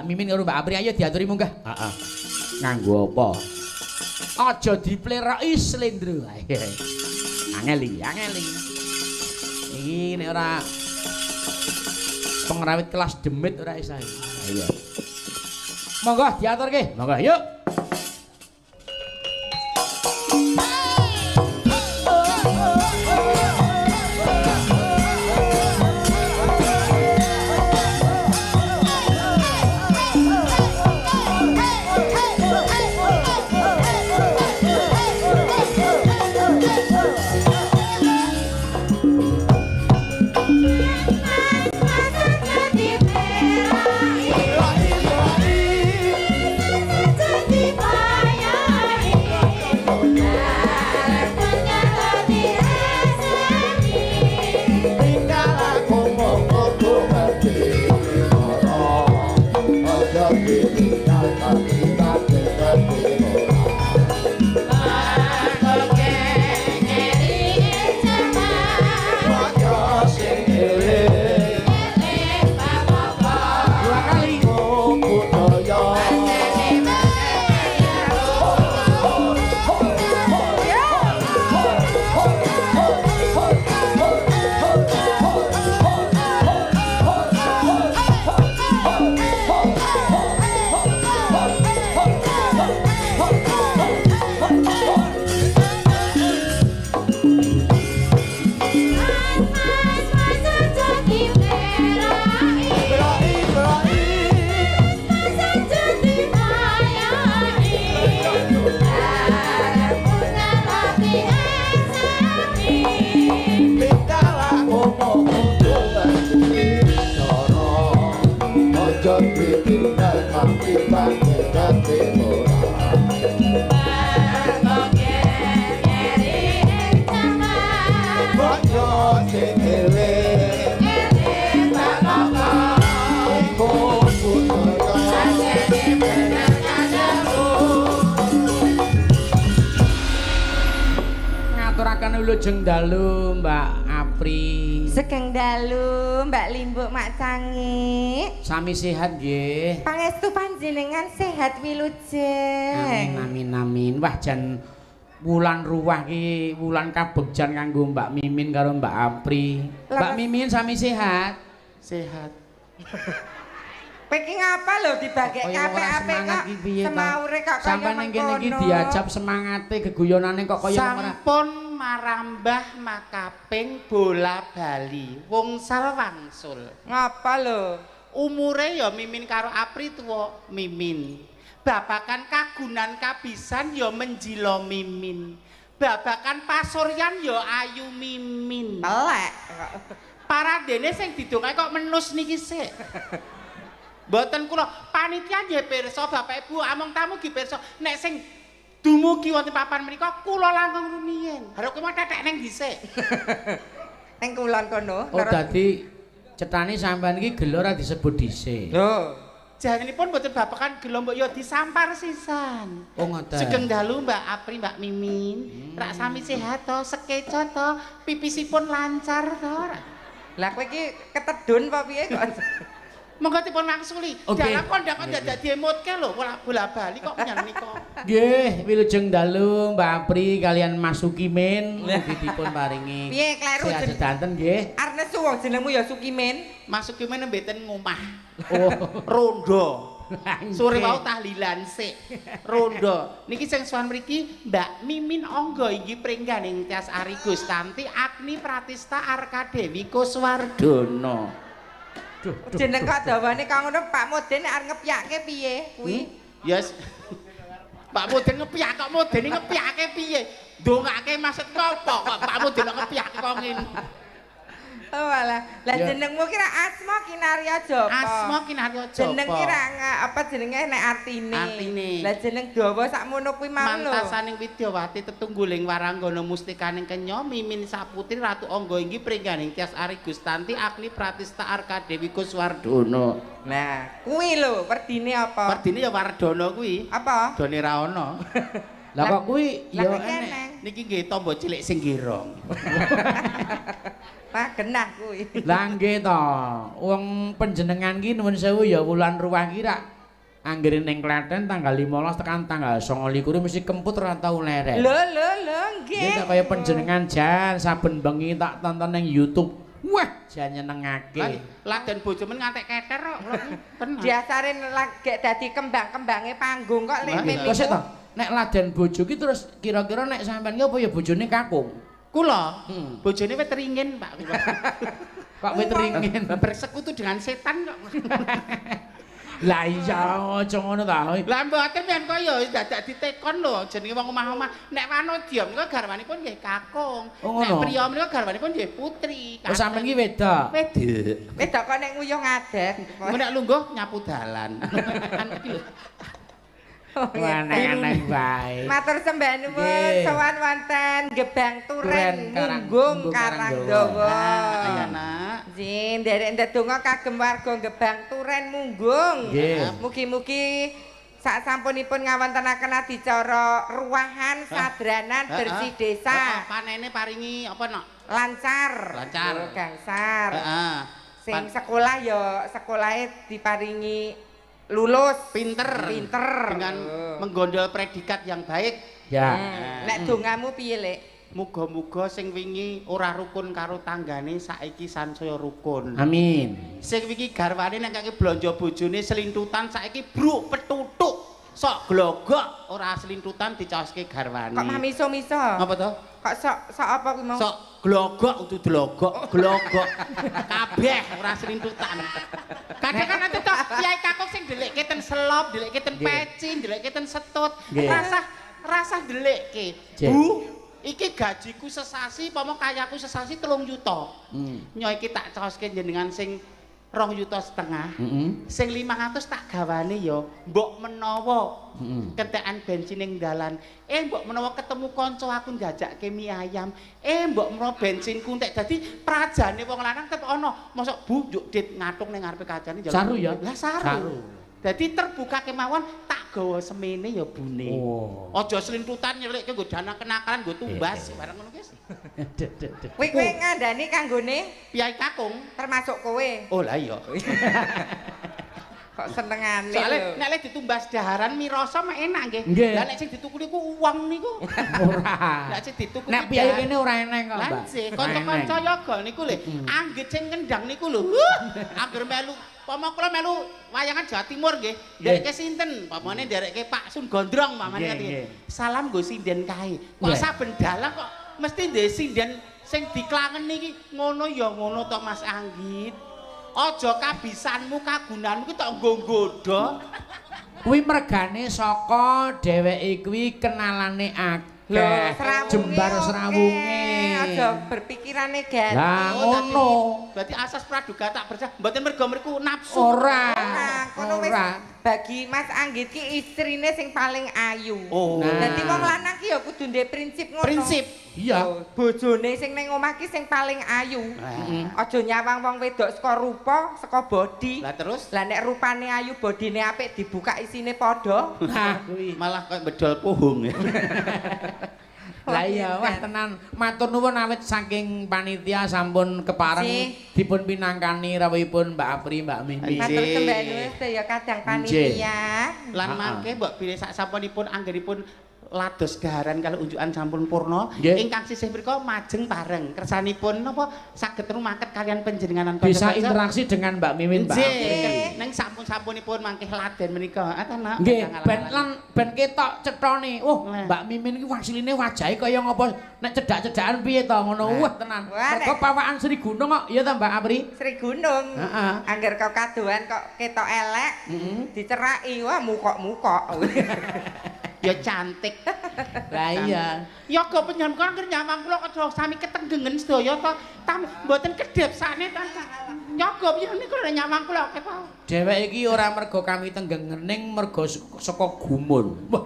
Mimin karo Mbak Apri ayo diaturi munggah. Heeh. Nganggo apa? Aja dipleroki slendro. Angel iki, angel iki. Iki nek ora pengrawit kelas demit ora isa. Iya. Monggo diaturke. Monggo yuk. Lujeng dalu Mbak Apri. Sekeng dalu Mbak Limbuk Mak Cangi. Sami sehat nggih. Pangestu panjenengan sehat wilujeng. Amin amin amin. Wah jan wulan ruwah ki wulan kabegjan kanggo Mbak Mimin karo Mbak Apri. Mbak Mimin sami sehat. Sehat. Kowe ki ngapa lho dibagek apik-apik kok semaure kok kaya sampeyan ning kene iki diajab semangate geguyonane kok kaya ora. Sampun marambah makaping bola bali wungsal wangsul. Ngapa lho? Umure ya Mimin karo Apri tuwa Mimin. Babakan kagunan kabisan ya menjilo Mimin. Babakan pasuryan ya ayu Mimin. Telek. Paradene sing didongake kok menus niki sik. Mboten kula panitia nggih pirsa Bapak Ibu among tamu nggih pirsa nek sing dumugi wonten papan menika kula langkung rumiyin. Harep kowe tetek ning dhisik. Ning kulon kono. Oh dadi cetane sampean iki gelo ora disebut dhisik. Lho, Jarinipun mboten babakan gelo mbok ya disampar sisan. Oh ngoten. Sugeng dalu Mbak Apri Mbak Mimin. Rak sami sehat to, sekeco to, pipisipun lancar to. lah kowe iki ketedun apa piye kok? Monggo dipun mangsuli. Dalam kondak-kondak dadi emotke lho, bola bali kok menyang nika. Nggih, wilujeng dalu Mbak Apri kalian Mas Sukimin mugi dipun paringi. Piye kleru sehat sedanten nggih. Arep suwung jenengmu ya Sukimin. Mas Sukimin mboten ngomah. Oh, Rondo. Sore wau tahlilan sik. Rondo. Niki sing sowan mriki Mbak Mimin Angga inggih pringganing Tias Ari Gustanti Agni Pratista Arkadewi Kuswardono. Jeneng kok dawane kang ngono Pak Muden nek arep ngepyake piye kuwi? Yes. Pak Muden ngepyak kok Muden ngepyake piye? Ndongake maksudku apa kok Pak Muden ngepyake kok ngene. Oh alah. Lah jenengmu kira Asma Kinarya Joko. Asma Kinarya Joko. Jeneng kira apa jenenge nek artine. Artine. Lah jeneng dawa sakmono kuwi mau lho. Mantasaning Widyawati tetungguling waranggana mustikaning kenya Mimin Saputri Ratu Angga inggih pringganing Tias Ari Gustanti Agni Pratista Arkadewi Kuswardono. Nah, kuwi lho werdine apa? Werdine ya Wardana kuwi. Apa? Done ra ono. Lah kok kuwi ya enek. Niki nggih tamba cilik sing girong. Pak genah kuwi. Lah nggih to. Wong panjenengan ki nuwun sewu ya wulan ruwah ki rak Anggere ning Klaten tanggal 15 tekan tanggal 29 mesti kemput ora tau lerek. Lho, nggih. Iki kaya panjenengan jan saben bengi tak tonton ning YouTube. Wah, jan nyenengake. Laden bojomen ngantek keter kok. Tenan. Diasare lagi dadi kembang-kembange panggung kok lek Kok sik to? Nek laden bojo ki terus kira-kira nek sampean ki apa ya bojone kakung? Kula, bojone wis teringin, Pak. Kok wis teringin Bersekutu dengan setan kok. Lah iya aja ngono ta. Lah mboten yen kok ya dadak ditekon lho jenenge wong omah-omah. Nek Wanodya menika garwanipun nggih kakung. Oh, Nek ngono? priya menika garwanipun nggih putri. Oh sampean ki wedok. Wedok. Wedok kok nek nguyuh ngadet. Nek lungguh nyapu dalan. Aneh-aneh bae. Matur sembah nuwun Nggih. sowan wonten Gebang Turen Turen, Munggung Karangdawa. Karangdawa. Ayo nak. Jin nderek ndedonga kagem warga Gebang Turen Munggung. Nggih. Mugi-mugi sak sampunipun ngawontenaken adicara ruahan sadranan bersih desa Panene paringi apa nok? lancar. Lancar. Oh, gangsar. Heeh. Sing sekolah ya sekolahe diparingi lulus Pinter dengan menggondol predikat yang baik. Ya. Nek dongamu piye, Lek? Muga-muga sing wingi ora rukun karo tanggane saiki sansaya rukun. Amin. Sing wingi garwane nek kaki blonjo bojone selintutan saiki bruk petutuk. Sok glogok ora selintutan dicaoske garwane. Kok mamiso-miso? Apa to? Kok sok apa kuwi mau? Sok glogok utuh glogok. Kabeh ora selintutan. Kadang kan nanti toh kiai kakung sing ndelekke ten selop, ndelekke ten peci, ndelekke ten setut. Nggih. Rasah ndelekke. Jek. Bu, iki gajiku sesasi, pomo kayaku sesasi 3 juta. Nyo iki tak caoske jenengan sing 2,5 juta. Sing 500 tak gawane ya, mbok menawa kentekan bensin ning dalan. Mbok menawa ketemu kanca aku njajakke mie ayam. Mbok menawa bensinku entek dadi prajane wong lanang tetep ana. Mosok Bu njuk dit ngatung ning ngarepe kacane njaluk. Saru ya? Lah saru. Dadi terbuka kemawon tak gawa semene ya bune. Oh. Aja selintutan nyelikke nggo dana kenakalan nggo tumbas barang ngono guys. Kowe ngandani kanggone Piai kakung. termasuk kowe. Oh lah iya. Kok senengane Soale lho. nek lek ditumbas daharan mirasa mek enak nggih. Nggih. Lah nek sing ditukuli ku uang niku. Ora. Nek sing ditukuli Nek piye kene ora eneng kok, Mbak. Lah sih kanca-kanca yoga niku lho. Anggit sing ngendang niku lho. Angger melu pama kula melu wayangan Jawa Timur nggih. Ndereke sinten? Pamane ndereke Pak Sun Gondrong pamane Nggih. Salam nggo sinden kae. Kok Nggih. saben dalang kok mesti ndek sinden sing diklangen iki ngono ya ngono to Mas Anggit. Aja kabisanmu kagunanmu ki tok nggo nggodha. Kuwi mergane saka dheweke kuwi kenalane akeh. Lho, serawunge Jembar oke. serawunge. Aja berpikirane ganti. Lah ngono. Berarti asas praduga tak percaya. Mboten mergo mriku nafsu. Ora. Kono wis Ora. bagi Mas Anggit ki istrine sing paling ayu. Oh. Nah. Dadi wong lanang ki ya kudu ndek prinsip ngono. Prinsip. Iya. Oh, bojone sing ning omah ki sing paling ayu. Aja nyawang wong wedok saka rupa, saka bodi. Lah terus Lah nek rupane ayu, bodine apik dibuka isine padha. Nah, kuwi. malah kayak bedol pohong. Lah iya, wah tenan. Matur nuwun awit saking panitia sampun kepareng Nggih. dipun pinangkani rawuhipun Mbak Apri, Mbak Mimi. Nggih. Matur sembah nuwun sedaya kadang panitia. Lan mangke mbok bilih sak sampunipun anggenipun lados daharan kalau unjukan sampun purna Nggih. ingkang sisih mriku majeng bareng kersanipun napa saged rumaket kalian panjenenganan Bisa kanca-kanca. interaksi dengan Mbak Mimin, Mbak Apri. Nggih, ning sampun-sampunipun mangke laden menika. Tenan. Nggih, ben lan ben ketok cethone. Nah. Mbak Mimin iki wasiline wajahe kaya ngapa nek cedak-cedakan piye to ngono. Wah, tenan. Wah, Mergo nek- pawakan Sri Gunung kok, ya ta Mbak Apri? Sri Gunung. Heeh. Angger kok kadohan kok ketok elek, diceraki wah mukok-mukok. Ya cantik. Lah iya. Ya go penyamkan ker nyamang kula kok sami ketenggengen sedaya to. Tam mboten kedhep sakne to. Nyogo piye niku lek nyamang kula kepo. Dheweke iki ora mergo kami tenggengening mergo saka gumun. Wah.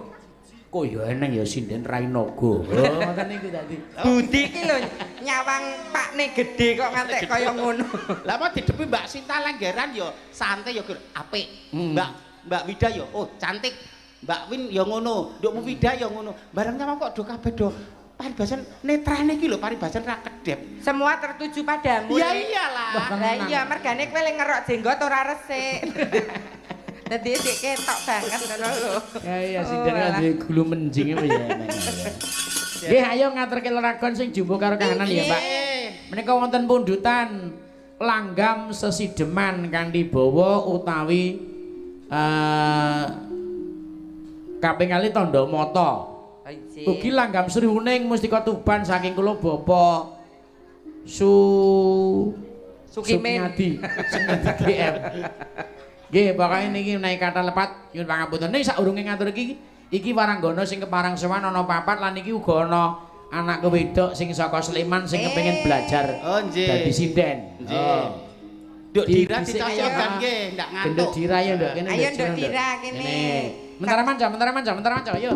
Kok ya eneng ya sinden Rainaga. Oh, ngoten niku tadi. Budi ki lho nyawang pakne gedhe kok ngantek kaya ngono. Lah mau didepi Mbak Sinta Langgaran ya santai ya Gur. Apik. Mbak Wida ya oh cantik. Mbak Win ya ngono, Nduk Mufida ya ngono. Bareng nyamang kok do kabeh do paribasan netrane iki lho paribasan ra kedhep. Semua tertuju padamu. Ya Nek. iyalah. Lah iya mergane kowe lek ngerok jenggot ora resik. Dadi sik ketok banget ngono lho. Ya iya sinden kan duwe gulu menjing apa ya. Nggih ayo ngaturke lelagon sing jumbo karo kahanan ya Pak. Menika wonten pundutan langgam sesideman kanthi bawa utawi kaping kali tandha mata. Ugi langgam Sri Uning Mustika Tuban saking kula Bapak Sukimin Sunyadi GM. Nggih, pokoke niki menawi kata lepat nyuwun pangapunten. Nek saurunge ngatur iki waranggana sing keparang sowan ana papat lan iki uga ana anak wedok sing saka Sleman sing kepengin belajar dadi sinden. Nggih. Nduk Dira dicocokkan nggih, ndak ngantuk. Nduk Dira ya nduk kene. Ayo Nduk Dira kene. Mentara manca, ayo.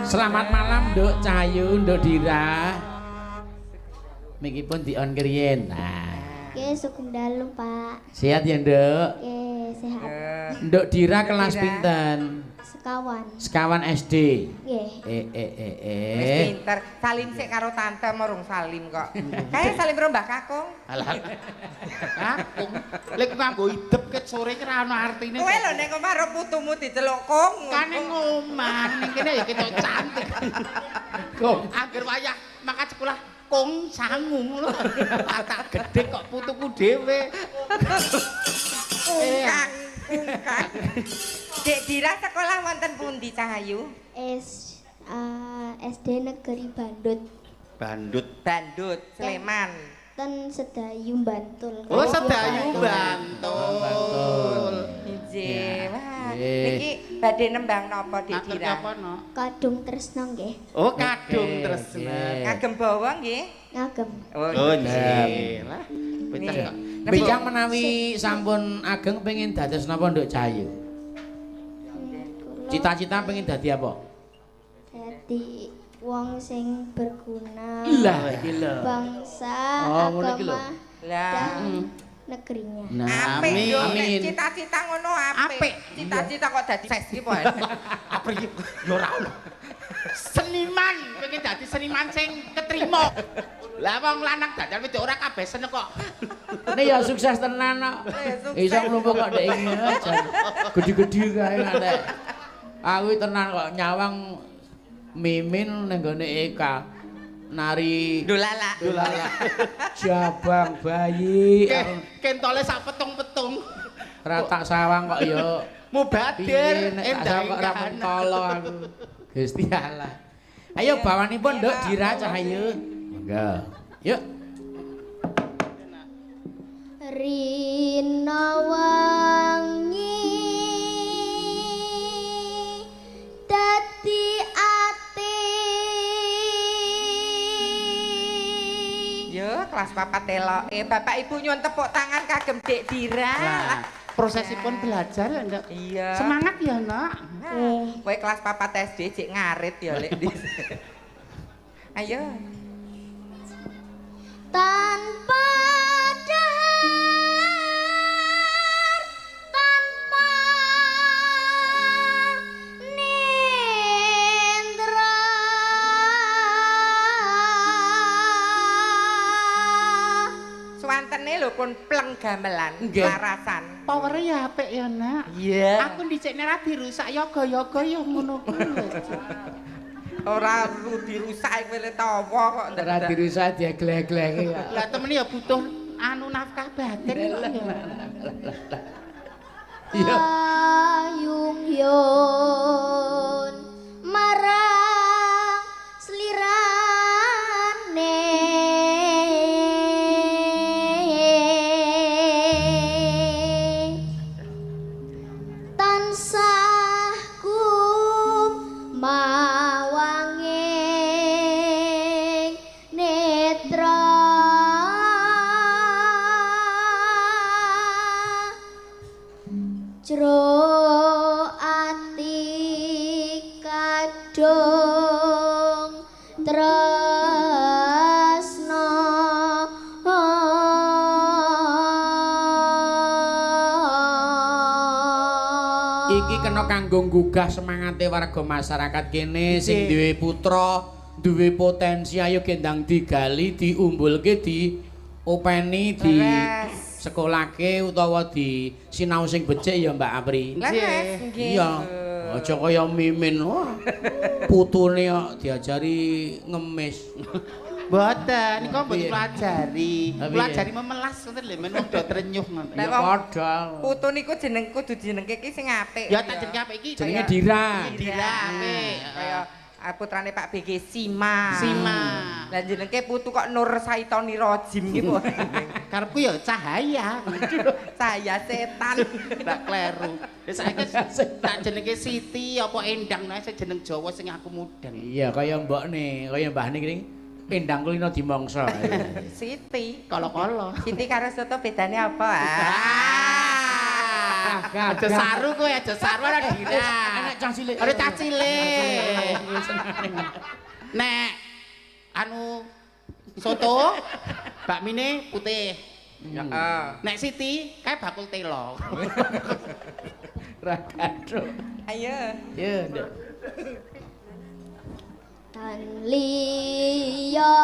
Selamat malam Nduk Cahayu, Nduk Dira. Miki pun di-on keriyen. Nah. Oke, sugeng dalu, Pak. Sehat ya, Nduk? Oke, sehat. Nduk Dira kelas pinten? Sekawan. Sekawan SD. Nggih. Wis pinter. Salim sik karo tante merung salim kok. Kae salim karo Mbah Kakung. Alah. Kakung. Lek nganggo idep ket sore ki ra ono artine. Kowe lho nek omah karo putumu diceluk Kung. Kan ning omah ning kene ya ketok cantik. Kung, anggere wayah mangkat sekolah Kung sangu ngono. Tak gedhe kok putuku dhewe. Kang. Dek Dira sekolah wonten pundi Cahayu? SD Negeri Bandut. Bandut, Sleman. Ten Sedayu Bantul. Oh, Sedayu Bantul. Nggih. Wah, niki badhe nembang napa Dek Dira? Kadung Tresno nggih. Oh, kadung tresna. Ngagem bawa nggih? Ngagem. Oh, nggih. Lah, pinter kok. Bijang menawi sampun ageng pengen dados napa Nduk Cahayu? Cita-cita pengen dadi apa? Dadi wong sing berguna. Lah iki lho. Bangsa, ngono iki lho. agama, Lah, dan negerinya. Nah, apik yo nek amin. cita-cita ngono apik. Cita-cita kok dadi seksi po. Apa iki? Yo ora ono. Seniman, pengen dadi seniman sing ketrima. Lah wong lanang dadal wedok ora kabeh seneng kok. Nek ya sukses tenan kok. Iso mlumpuk kok ndek iki aja. Gede-gede kae nek. Aku tenan kok nyawang Mimin ning gone Eka. Nari Dolala. Jabang bayi. Kentole sak petung-petung. Ratak sawang kok ya Mubadir nek tak sawang kok ra mentolo aku. Gusti Allah. Ayo bawanipun Nduk Dira Cahayu. Monggo. Yuk. Rina wangi dadi ati. Yo, kelas papat teloke. Bapak Ibu nyuwun tepuk tangan kagem Dek Dira. Lah, prosesipun belajar ya, Nduk. Iya. Semangat ya, Nak. Kowe kelas papat SD cek ngarit ya Lek. Ayo. Tanpa dahar, tanpa nindra, Swantene lho pun pleng gamelan, Nggih. larasan. Power ya apik ya, Nak. Iya. Aku dicekne ra dirusak yoga-yoga ya ngono kuwi. Ora dirusak kowe le tawa kok. Ora dirusak dia glek-gleke ya. Lah temen ya butuh anu nafkah batin kok ya. Iya. ayung yun marang slirane tansah kumawanging netra jero ati iki kena kanggo nggugah semangate warga masyarakat kene sing duwe putra, duwe potensi ayo gendang digali, diumbulke, diopeni, di sekolahke utawa di sinau sing becik ya Mbak Apri. Lah Mas, nggih. Iya. Aja kaya mimin. Wah. Putune kok diajari ngemis. Mboten, niku mboten Piye? pelajari. Piye? Pelajari memelas ngoten lho, men wong do trenyuh ngoten. Lah, Ya wong padha. Putu niku jeneng kudu jenengke iki sing apik. Ya tak jenenge apa iki? Jenenge Kaya- Dira. Dira apik. Kaya putrane Pak BG Sima. Sima. Lah jenengke putu kok Nur Saitoni Rojim iki po. Karepku ya cahaya. Saya setan. Ndak kleru. Wis saiki tak jenenge Siti apa Endang nah jeneng Jawa sing aku mudeng. Iya kaya mbokne, kaya mbahne kene endang kulino dimangsa. Siti. Kolo-kolo. Siti karo soto bedane apa? Aja saru kowe, aja saru ora Dira. Enek cah cilik. Ora cah cilik. Nek anu soto bakmine putih. Heeh. Nek Siti kae bakul telo. Ra gathuk. Ayo. Ya, Nduk. Tan liya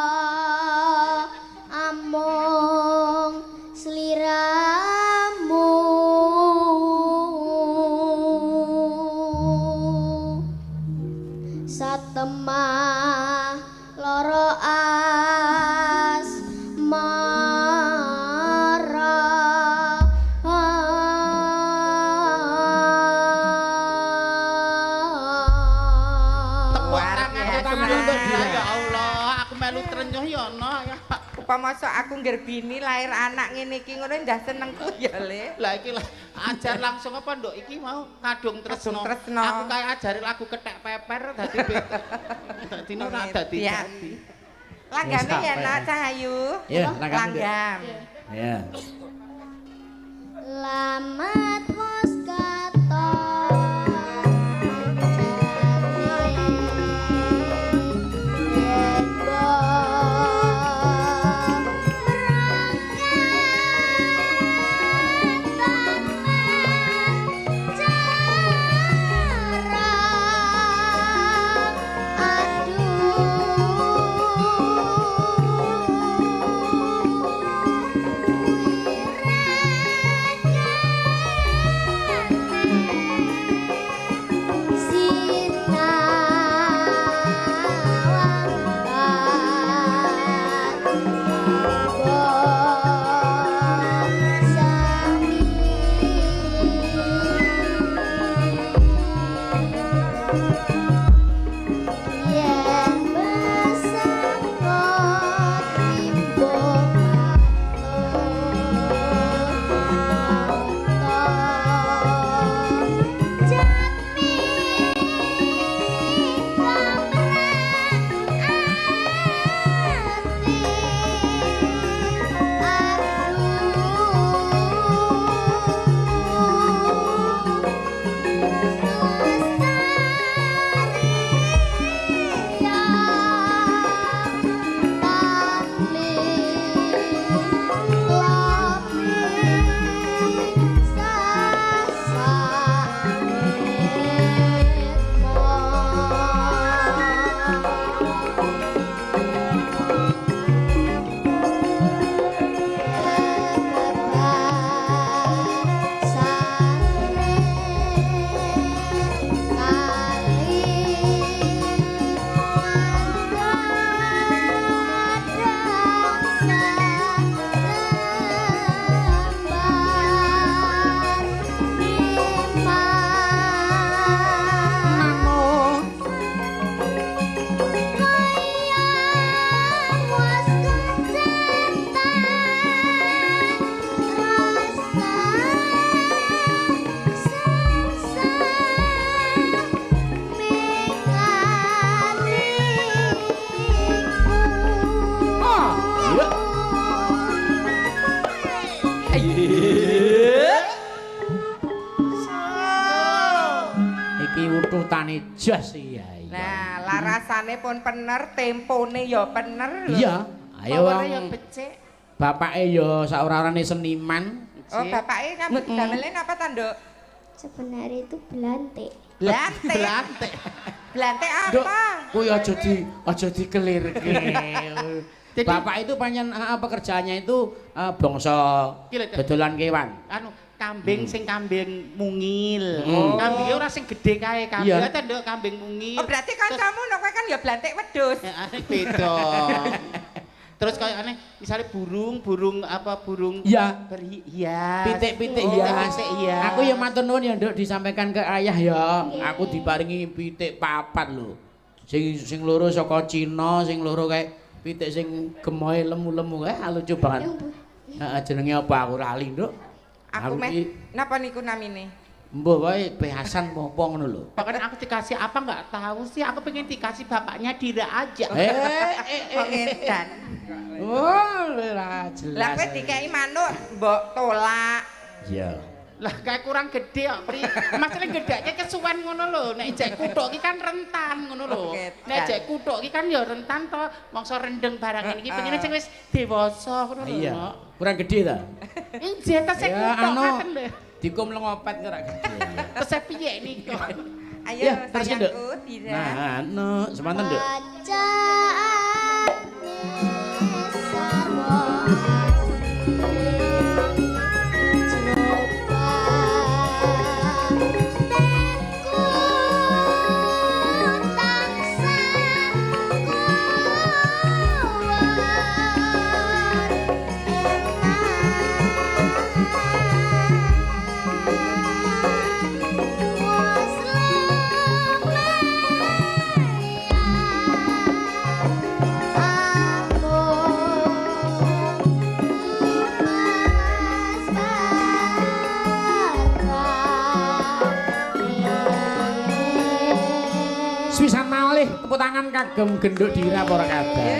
amung sliramu satemah lara Ya Allah, aku melu trenyuh ya ana ya. Upama sok aku ngerbini lahir anak ngene iki ngono ndah senengku ya Le. Lah iki lah ajar langsung apa nduk iki mau kadung tresno. Kadung tresno. Aku kaya ajari lagu kethek peper dadi dadi ora dadi. Langgame ya nak Cahayu. Ya, langgam. Langgam. Ya. Lamat mos katon Iki untutane jas iya. Nah, larasane pun bener, tempone ya bener lho. Iya. Ayo Powernya ya wong becik. bapake ya saurarane seniman. Oh, bapake nyambut damelen apa ta, Nduk? Sebenarnya itu belantik. Blantek. Blantek. Blantek Duk, apa? kuwi aja dikelirke. Jadi- Bapak itu panjen pekerjaannya itu bangsa Gila, Dek. dodolan kewan. Anu kambing sing kambing mungil. Oh. Kambingnya ora sing gede kae kambing. Iya. Ate nduk kambing mungil. Oh berarti kancamu nek kowe kan ya blantek wedhus. Aneh beda. Terus kayak aneh misalnya burung Iya. berhias. Pitik-pitik Oh, hias. pitik hias. Aku ya matur nuwun ya Nduk disampaikan ke ayah ya. Aku diparingi pitik papat lho. Sing loro saka Cina, sing loro kayak pitik sing gemohe lemu-lemu kae lucu banget. Heeh, jenenge apa aku lali, Nduk. Aku meh iki napa niku namine? mbah wae behasan apa ngono lho. Bahkan aku dikasih apa nggak tahu sih. Aku pengen dikasih bapaknya Dira aja. Pengedan. Oh, ora jelas. Lah kowe dikeki manuk mbok tolak. Iya. Lah kayak kurang gede kok, Pri. Masalah gedake kesuwen ngono lho. Nek jek kuthuk iki kan rentan ngono lho. Oke, Nek jek kuthuk iki kan ya rentan to. Mangsa rendeng barang iki pengen sing wis dewasa ngono lho. Iya. Kurang gede ta? Injih tas sing Ya, kuthuk anu. katen lho. Dikum lengopet ora gede. Terus piye niku? Ayo Ya, terus, Nduk. sayangku Dira. Nah, anu, semanten, Nduk. Swisan malih tepuk tangan kagem genduk Dira para kadang.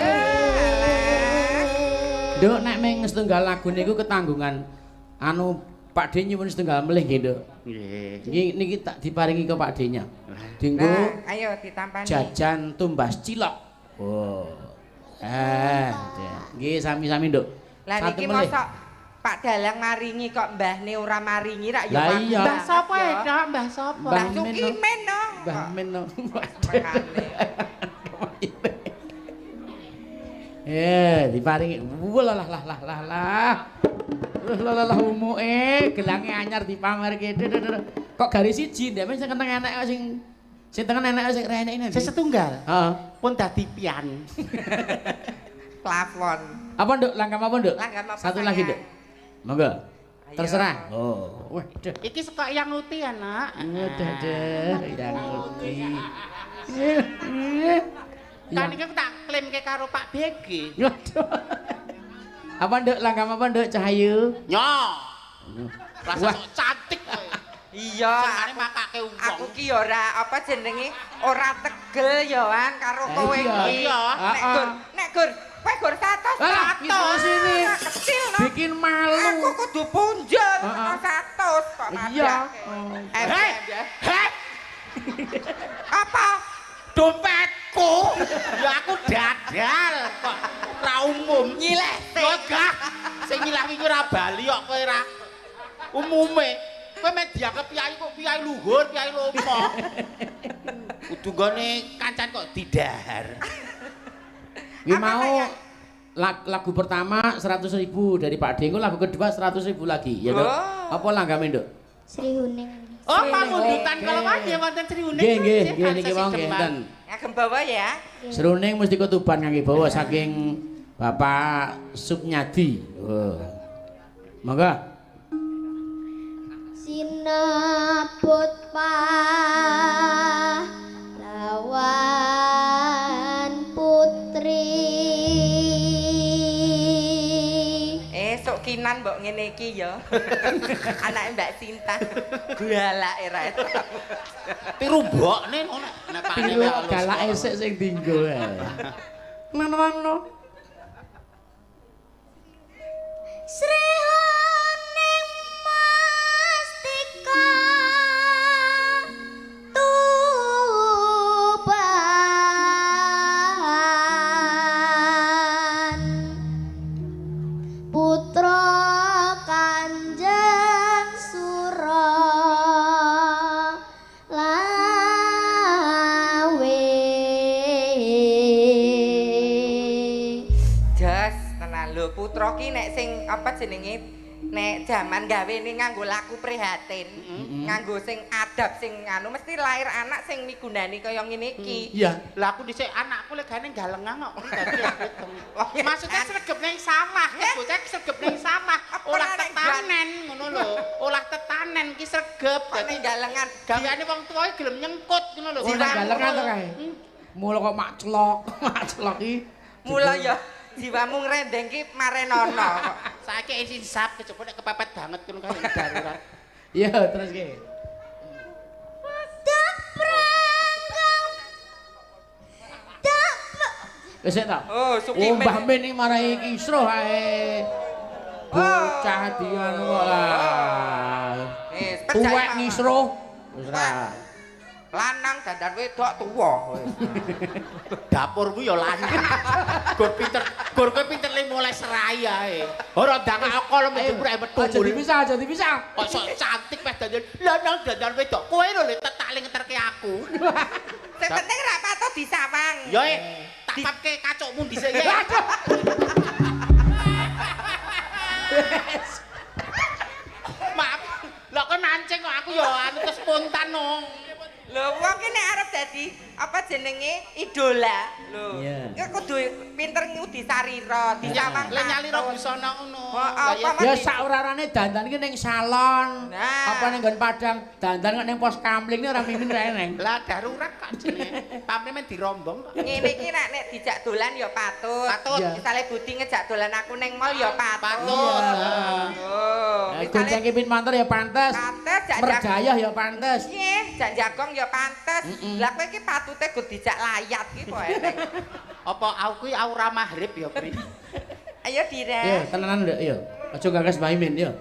Nduk nek ming setunggal lagu niku ketanggungan anu Pak D nyuwun setunggal melih nggih, Nduk. Nggih. Niki tak diparingi ke Pak D-nya. Dinggo Nah, ayo ditampani. jajan tumbas cilok. Oh. Nggih sami-sami, Nduk. Lah Satu niki melih. mosok Pak Dalang maringi kok mbahne ora maringi rak ya. Lah Pak. iya. Mbah sapa ya, Dok? Mbah sapa? Mbah Mbah Sukimen no. Mbah Men no. Makane. Diparingi. Lah. Lah umuke gelange anyar dipamerke. Kok garis siji, ndek men sing keneng enek sing tengen enek sing renek ini. Sesetunggal. Heeh. Pun dadi pian. Plafon. Apa, Nduk? Langgam apa, Nduk? Langgam apa, Satu sayang? lagi, Nduk. Monggo. Ayo. Terserah. Oh, waduh. Iki suka yang uti ya, Nak. Waduh, yang ngerti. Kan iki aku tak klaim ke karo Pak BG. Waduh. Apa, Nduk? Langgam apa, Nduk? Cahayu. Nyo. Rasa Wah. sok cantik kowe. Iya. Sengane makake wong. Aku ki ora apa jenenge ora tegel ya Wan karo kowe Iya. iki. Iya. Nek gur kowe gur 100. Alah, gitu sini. Kecil no. Bikin malu. Aku kudu punjul Heeh. 100 kok Iya. Hei. Hei. Apa? Dompetku. Ya aku dadal kok ra umum. Nyileh. Kok gak sing nyilah iki ora bali kok kowe ra umume. Kowe mek dianggep piyai kok piyai luhur, piyai lomo. Kudu gone kancan kok didahar. Wi Apa, mau sayang? lagu pertama 100.000 dari Pak Dengo, lagu kedua 100.000 lagi, ya, Nduk. Oh. Apa langgame, Nduk? Sri Huning. Oh, pamundutan kalau wae wonten Sri Uning. Nggih, niki wong nggih enten. Ngagem bawa ya. Seruning mesti ketuban ngangge bawa saking Bapak Supnyadi. Oh. Monggo. Sinaput pahlawan putri. Esuk kinan mbok ngene iki ya. Anake Mbak Sinta. Galake ra. Pirumbokne ngono. Nek Pak Piye galak esek sing dinggo. Nono. Sri Huning Mastika Tuban Putra Kanjeng Suratara lho putra ki nek sing apa jenenge nek jaman gawene nganggo laku prihatin, nganggo sing adab sing anu mesti lahir anak sing migunani kaya ngene iki. Iya. Lah aku dhisik anakku legane galengan kok dadi maksudnya sregep ning sawah, bocah sregep ning sawah, olah tetanen ngono lho. Olah tetanen ki sregep dadi galengan. Gaweane wong tuwa gelem nyengkut ngono lho. Ora galengan to kae. Mula kok mak celok, mak celok iki. Mula ya jiwamu ngrendeng ki marenono kok. Saiki isi sap kejaba nek kepepet banget ngono kae darurat. Iya, terus ki. Wis ta? Oh, suki Oh, Mbah Men iki marai kisruh ae. Bocah dianu kok lah. Wis Tuwek ngisruh. Wis ra. Lanang dandan wedok tuwa. Dapurmu ya lanang. Gur kowe pinter 15 rai ae. Ora ndang akal mrek metu. Aja dipisah. Kok sok cantik wis dandan lanang dandan wedok. Kowe lho tak ngeterke aku. Sing penting ra patut disawang. Ya tak papke kacukmu dhisik ya. Maaf. Lah kok nancing kok aku ya anu spontan no. Lho wong ki nek arep dadi apa jenenge idola. Lho. Ya kudu pinter ngudi sarira, disawang. Lah nyalira busana ngono. Ya sak urarane dandan iki ning salon. Nah. Apa ning nggon Padang, dandan kok ning pos kamling iki ora mimin reneng. Lah darurat kok jenenge. Pamrih men dirombong kok. Ngene iki nek dijak dolan ya patut. Patut. Misale Budi ngejak dolan aku ning mall ya patut. Oh, Misale gonceng kipin mantor ya pantes. pantes jak Merjayah ya pantes. Nggih, jak jagong ya pantes. Lah kowe iki patute go dijak layat iki kok eneng. Apa aku kuwi aura mahrib ya, Pri? Ayo Dira. Yo, tenanan nduk yo. Aja gagas Mbah Imin yo.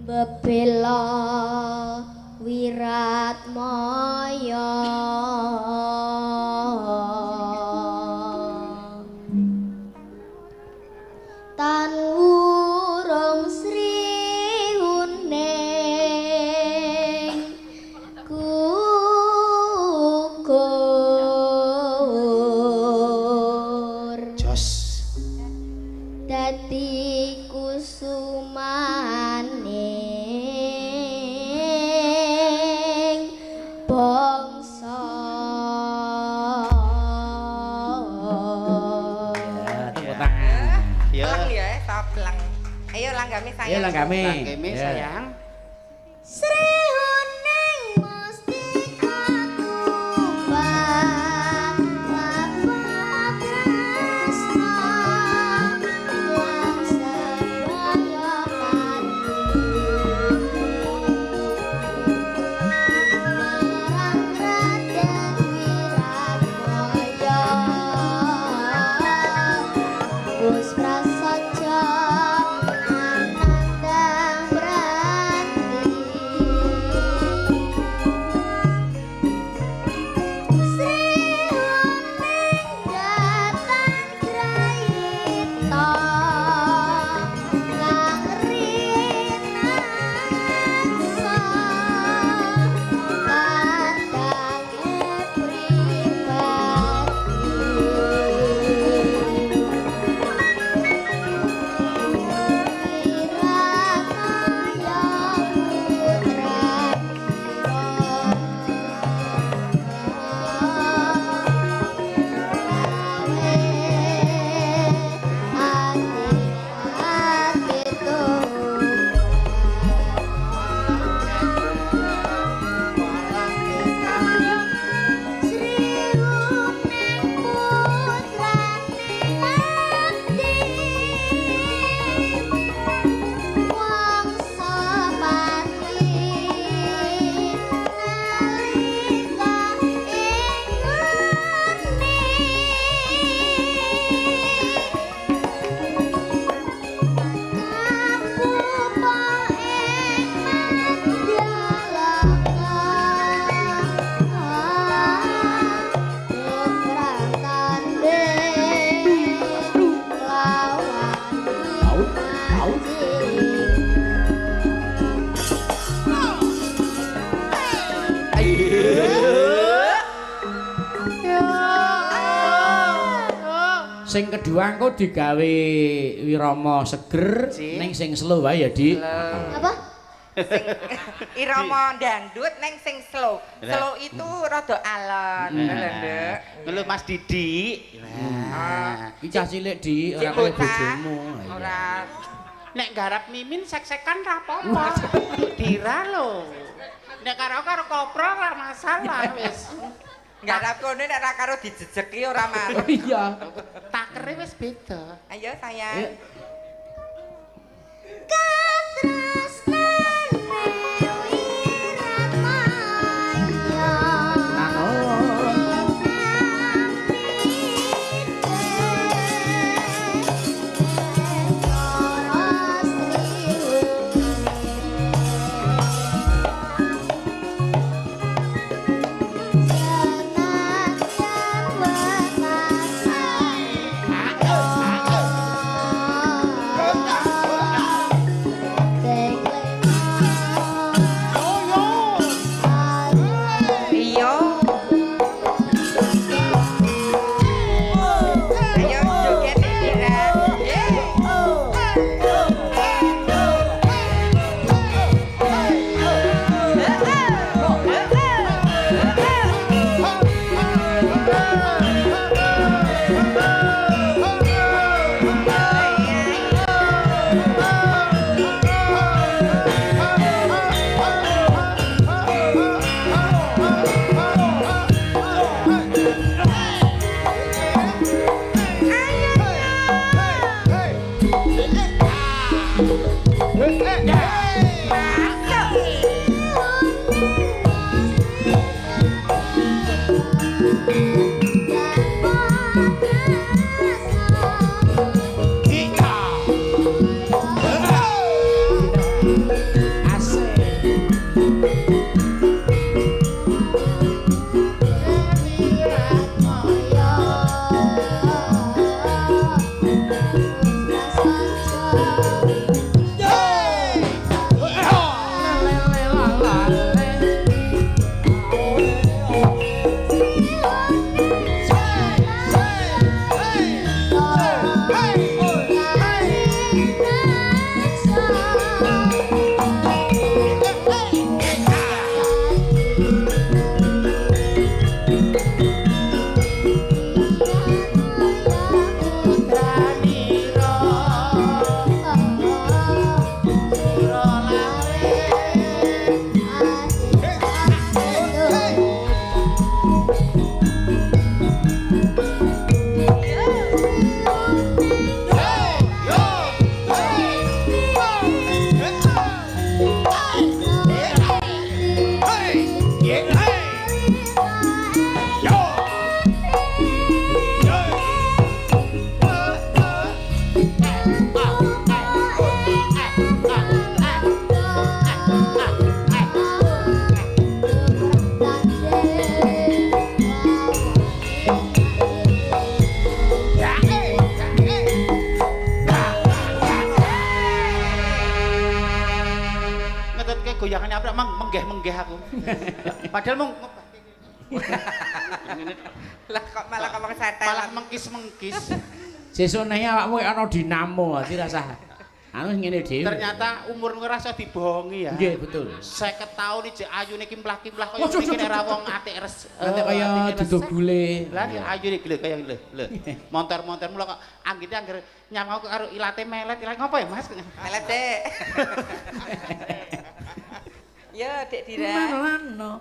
Bebela wirat maya tan wurung sri huning gugur Jos. dadi kusumaning bangsa Ya, tepuk tangan. Ya. Lang ya, top lang. Ayo langgame sayang. Ayo langgame. Langgame sayang. Sri huning mustika kumbang lapat tresna lan sedaya marang Raden Wiratmaya Gus prasaja anandang branti Sri huning datang grayita kang rinangsa kadange pribadi Sing kedua engko digawe wirama seger Cik. ning sing slow wae ya, Dik. Apa? Sing irama dangdut neng sing slow. Slow itu rada alon, lho, Nduk. Ngeluh Mas Didi. Nah. Iki cah cilik, Dik, ora Cik kaya bocah. bojomu. Ora Nek garap mimin sek-sekan ra apa-apa. Dira lho. Nek karo kopro ra masalah wis. garap kono nek ra karo dijejeki ora Oh marah. iya. Takere wis beda. Ayo sayang. Iya. Ayo joget Dira. Ngetutke goyangannya apa menggeh aku. Padahal mung Lah kok malah ngomong setel. malah mengkis-mengkis. Sesuk neh awakmu ana dinamo, dadi rasah. Anu ngene dhewe. Ternyata umur ora iso dibohongi ya. Nggih, betul. 50 taun iki ayune kimplah-kimplah kaya Waduh, iki nek waduh, ra wong atik res. Nanti kaya didogule. Lah ayune gile kaya lho. Montor-montor mula kok anggite angger nyamau karo ilate melet. Ilat ngopo ya, Mas? Melet, Dek. Yo, Dek Dira. Marano.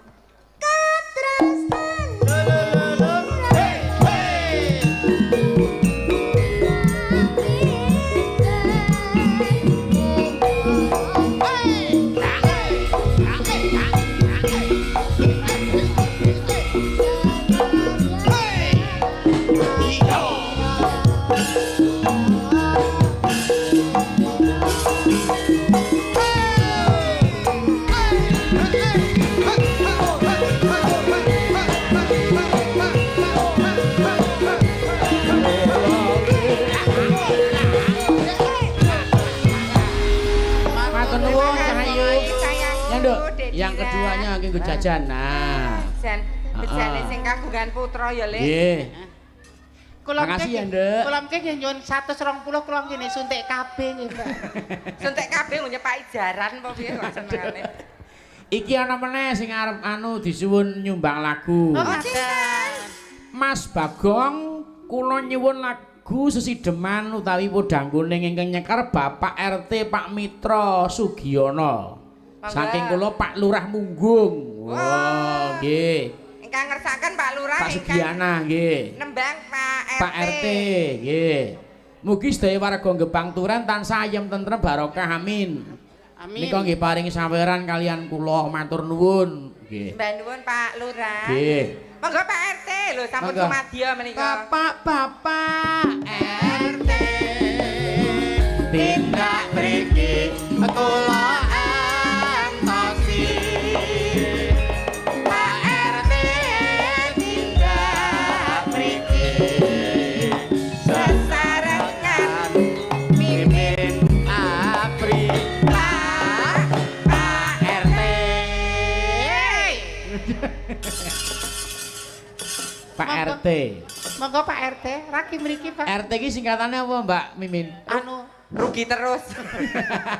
Yang keduanya nggo jajan. Nah. Jan, bejane sing kagungan putra ya, Le. Nggih. Kula Makasih ya, Nduk. Kula mungkin nggih nyuwun 120 kula ngene suntik kabeh nggih, Mbak. Suntik kabeh nyepaki jaran apa piye kok senengane. Iki ana meneh sing arep anu disuwun nyumbang lagu. Oh, cinten. Mas Bagong kula nyuwun lagu Sesideman utawi Wedangkuning ingkang nyekar Bapak RT Pak Mitra Sugiono. Saking kula Pak Lurah Munggung. Oh, nggih. Ingkang ngersakaken Pak Lurah Pak Sugiana nggih. nembang Pak RT nggih. Mugi sedaya warga Gebang Turan tansah ayem tentrem barokah amin. Amin. Nika nggih paring saweran kalian kula matur nuwun nggih. Mbah nuwun Pak Lurah. Nggih. Monggo Pak RT lho sampun Monggo. sumadya menika. Bapak RT tindak mriki kula antosi. Pak RT tindak mriki Sesarengan mimin abri Pak RT. Pak RT. Monggo Pak RT, raki mriki Pak. RT iki singkatannya apa, Mbak Mimin? Anu rugi terus.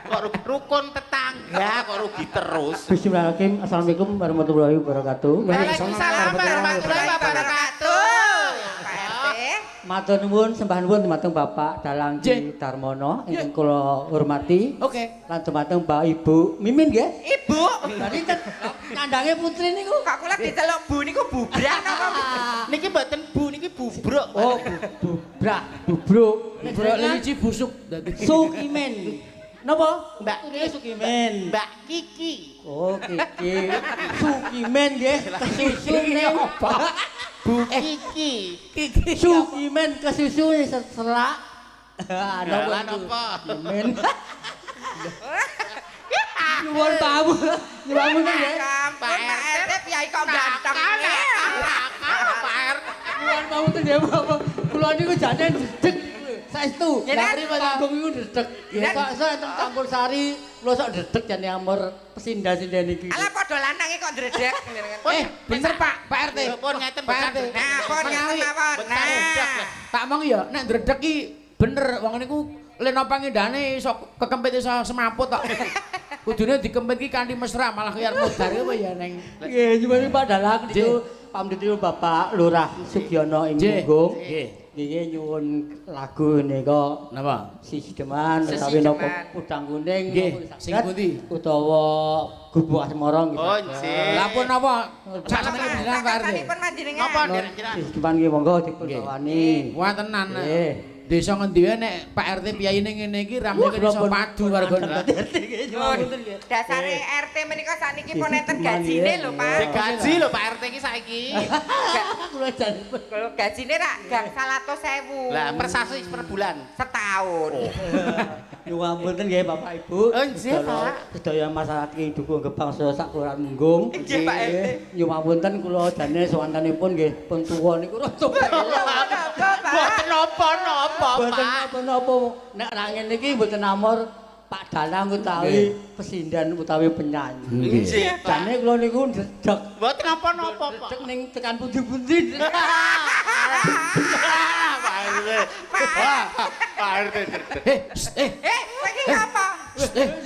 kok rukun tetangga kok rugi terus. Bismillahirrahmanirrahim. Assalamualaikum warahmatullahi wabarakatuh. Waalaikumsalam warahmatullahi wabarakatuh. Pak RT. Matur nuwun sembah nuwun dumateng Bapak Dalang Ki Darmono ingkang kula hormati. Oke. Lan dumateng Mbak Ibu Mimin nggih. Ibu, Tadi kandange putri niku. kok kula diceluk Bu niku bubrak napa? Niki mboten Bu, niki bubruk. Oh, bubrak, bubruk. Nek bro iki busuk dadi. Sukimen. Napa? Mbak Sukimen. Mbak Kiki. Oh, Kiki. Sukimen nggih. Kesusu ning Bu Kiki. Sukimen kesusu selak. Lah napa? Sukimen. Nyuwun tamu. Nyuwun nggih. Pak RT piyai kok ganteng. Pak RT. Nyuwun tamu ten nggih Bapak. Kula niku jane dedeg saestu. Jenengan Lah panggung niku dedeg. Sok enten campur sari, kula sok dedeg jane amur pesindah-sindah niki. Ala padha lanange kok ndredeg. Bener Pak RT. Pun ngeten Pak RT. Nah, pun ngeten mawon. Nah. Tak mong ya nek ndredeg ki bener wong niku leno pangindane iso kekempit iso semaput tok. Kudune dikempit ki kanthi mesra malah kaya modar apa ya neng. Nggih, nyuwun Pak Dalang niku pamdhutipun Bapak Lurah Sugiono ing Nggih. Munggung. Nggih. Nggih nyuwun lagu nika Napa? Sisideman utawi Sisideman. napa Udang Kuning Nggih, napa sing saged, pundi? utawa Gubuk Asmara nggih. Oh, nggih. Lah pun napa? Sakjane jenengan Pak RT. Sakanipun panjenengan. Napa njenengan? Sisideman nggih monggo dipun bawani. Wah tenan. Nggih. Desa ngendi wae nek Pak RT piyaine ngene iki rame kan iso padu warga. Dasare RT menika sakniki pun enten gajine lho, Pak. Gaji lho Pak RT iki saiki. Kula jan Kalau gajine rak gangsal 100.000. Lah per sasi per bulan. Setahun. nyuwun punten nggih Bapak Ibu. Oh, nggih, Pak. Sedaya masyarakat Dukung Gebang sedaya sak kelurahan Munggung. Nggih, Pak RT. Nyuwun punten kula jane sowantanipun nggih pun tuwa niku rada Mboten napa-napa, Mboten Pak. napa-napa. Nek ra ngene iki mboten amor Pak Dalang utawi pesindan utawi penyanyi. Nggih, Pak. Jane kula niku ndredeg. Mboten napa-napa, Pak. Ndredeg ning tekan pundi-pundi. Pak RT. Wah, Pak RT. Saiki ngapa?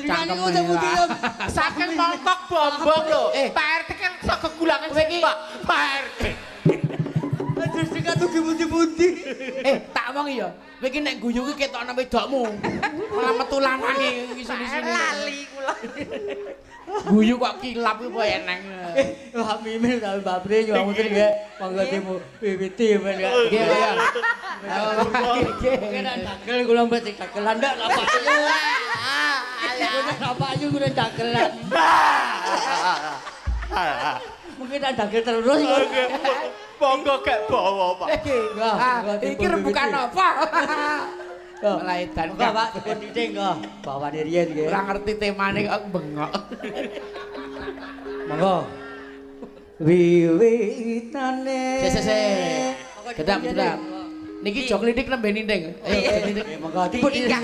Cangkem niku pundi ya. Saking mongkok bombong lho. Pak RT kan sok kegulangan sih, Pak. Pak RT. Terus tekan pundi-pundi. Tak omong ya. Kowe iki nek guyu ki ketokno wedokmu. Malah metu lanange iki sini-sini. Lali kula. Guyu kok kilap kuwi apa eneng. Wah mimin ta Mbak Pri nyuwun punten nggih. Monggo diwiwiti men ya. Nggih ya. Nggih. Kena dagel kula mbek dagelan ndak apa ayu. Apa ayu kula dagelan. Mungkin tak dagel terus kok. Monggo gak bawa, Pak. Iki rembukan apa? Malah edan Enggak Pak, dipun titik kok. Bawane riyen nggih. Ora ngerti temane kok bengok. Monggo. Wiwitane. Sese. Gedap. Niki jok lidik nembe ninding. Ayo lidik. Monggo dipun titik.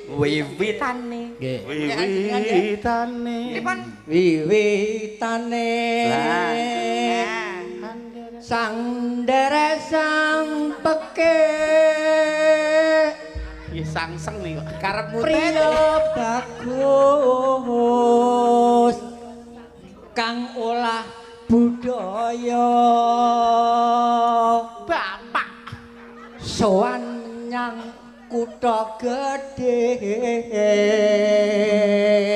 Wiwitane. Nggih. Wiwitane. Pripun? Wiwitane. sang derek sang peke Ya sangseng nih kok. Karepmu priya bagus kang olah budaya Bapak. sowan nyang kutha gedhe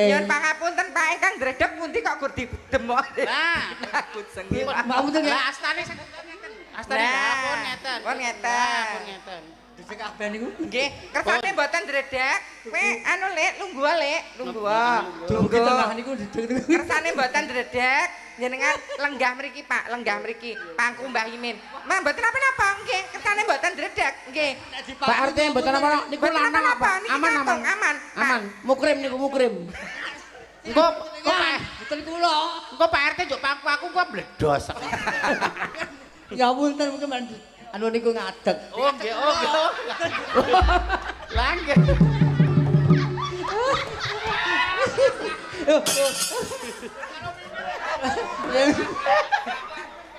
Nyuwun pangapunten Pak ingkang dredeg pundi kok gur didemok. Lah, Takut sengit. Mau ngeten ya lah astane ngeten. Astane pun ngeten. Pun ngeten. Lah, pun ngeten. dhisik kabeh niku Nggih, kersane mboten dredeg. Kowe anu Lek, lungguh Lek, lungguh. dugi tengah niku dideg Kersane mboten dredeg. Jenengan lenggah mriki Pak, lenggah mriki. Pangku Mbah Imin. Mah mboten apa-apa nggih, kersane mboten dredeg nggih. Pak RT mboten apa niku Mboten lanang apa? apa-apa, niki Aman katong, aman. aman. Pak. Aman. Mukrim niku mukrim. Engko Pak, mboten kula engko Pak RT njuk pangku aku kok bledos. ya punten mungkin anu niku ngadeg Oh nggih, oh nggih. Lah nggih.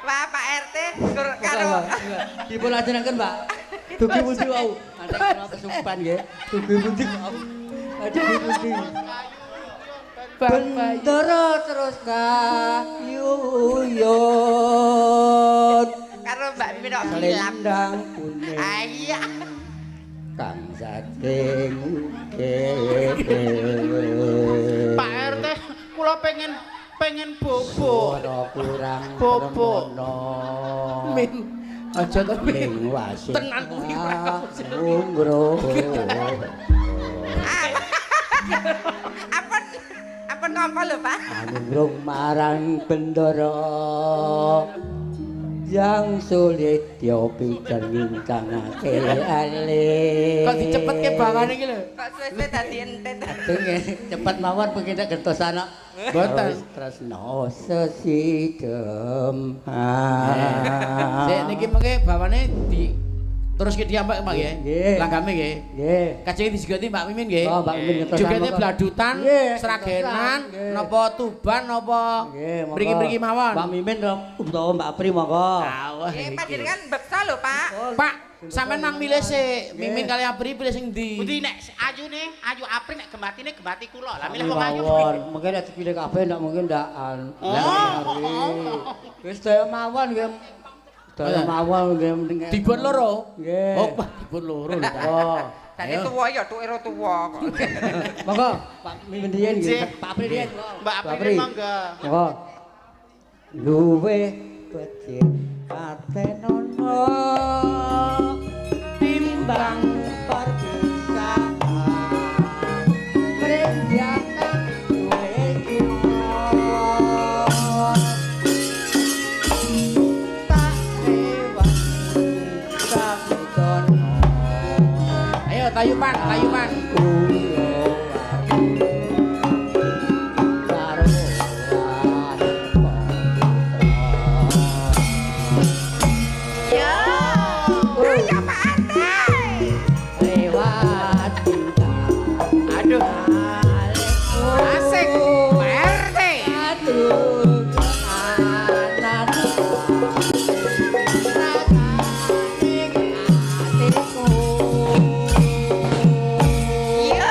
Wah, Pak RT gur karo dipun lajengaken Mbak dugi pundi wau nanti kula kesupan nggih dugi pundi wau dugi pundi bendera terus kayuyut karo Mbak Mimin kok hilang. selendang kuning Ah iya. kang saking Pak RT kula pengen bobo. ora kurang Bobo. remono. Min. Aja to Min. Ning wasik Tenan kuwi ora. Unggro. Apa napa lho, Pak? Anungrung marang bendara yang sulit diopikan ngingkangake ale. Kok dicepetke bangane iki lho. Kok suwe-suwe dadi entet. Cepet mawon pengen gertos anak. Mboten. Tresno sesidem. Sik niki mengke bawane di terus ke diambak Mak nggih. Nggih. Langgame nggih. Nggih. Kajenge disigoti Mbak Mimin nggih. Oh, Mbak Mimin ngertos Jogete apa? bladutan, Nggih, seragenan, ngertosan, nggih. napa tuban napa Nggih, monggo. mriki-mriki mawon. Mbak Mimin utawa Mbak Pri monggo. Awah. Nggih, panjenengan beksa lho, Pak. Pak, sampean mang milih sik, Mimin kali Apri pilih sing ndi? Pundi nek ayune, ayu Apri nek gembatine gembati kula. Lah milih wong ayu. Mawon, mungkin nek dipilih kabeh ndak mungkin ndakan. Wis daya mawon nggih. Daya mawon nggih mending. Dibon loro. Nggih. Oh, Pak, dibon loro lho. Pak. Oh. Dadi tuwa ya tukira tuwa kok. Monggo, Pak Mimin riyen nggih. Nggih. Pak Pri riyen. Mbak Apri monggo. Monggo. Luwe becik katenono timbang perpisahan. Menjaga duwe tak lewat sabudono. Ayo tayuman, tayuman. Ya. Ayo Pak RT. Aduh, asik. Pak RT. Ya.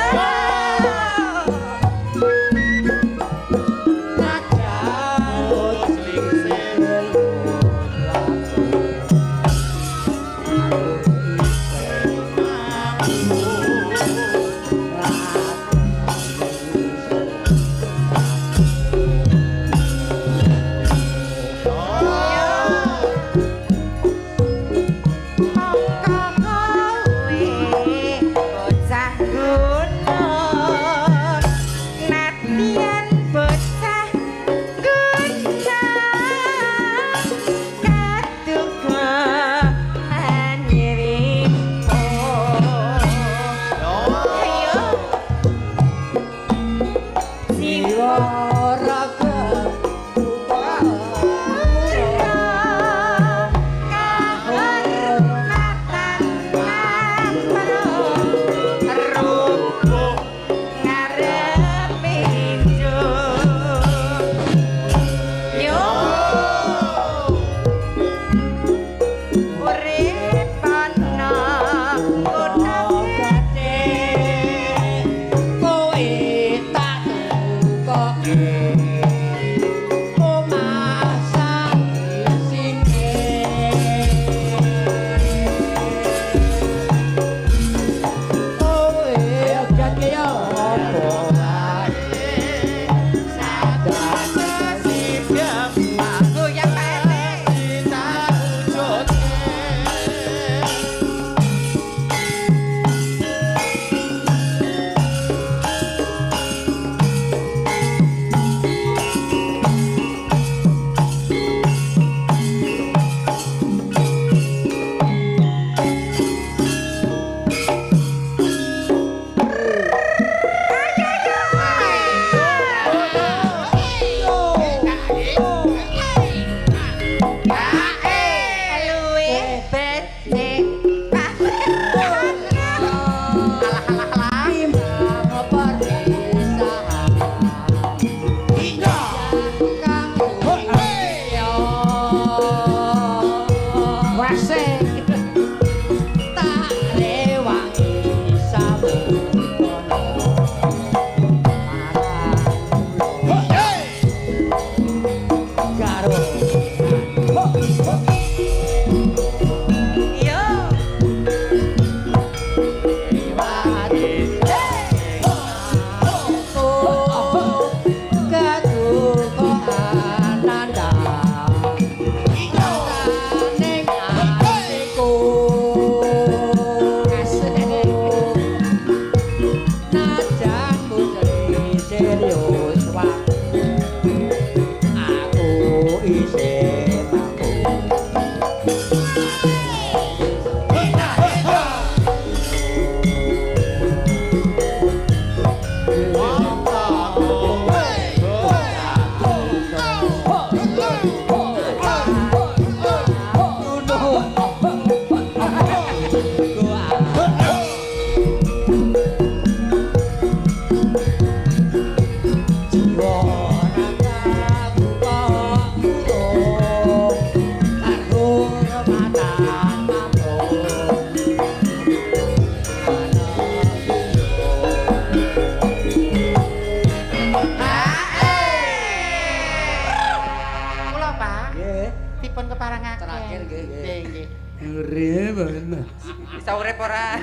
Bisa urip ora?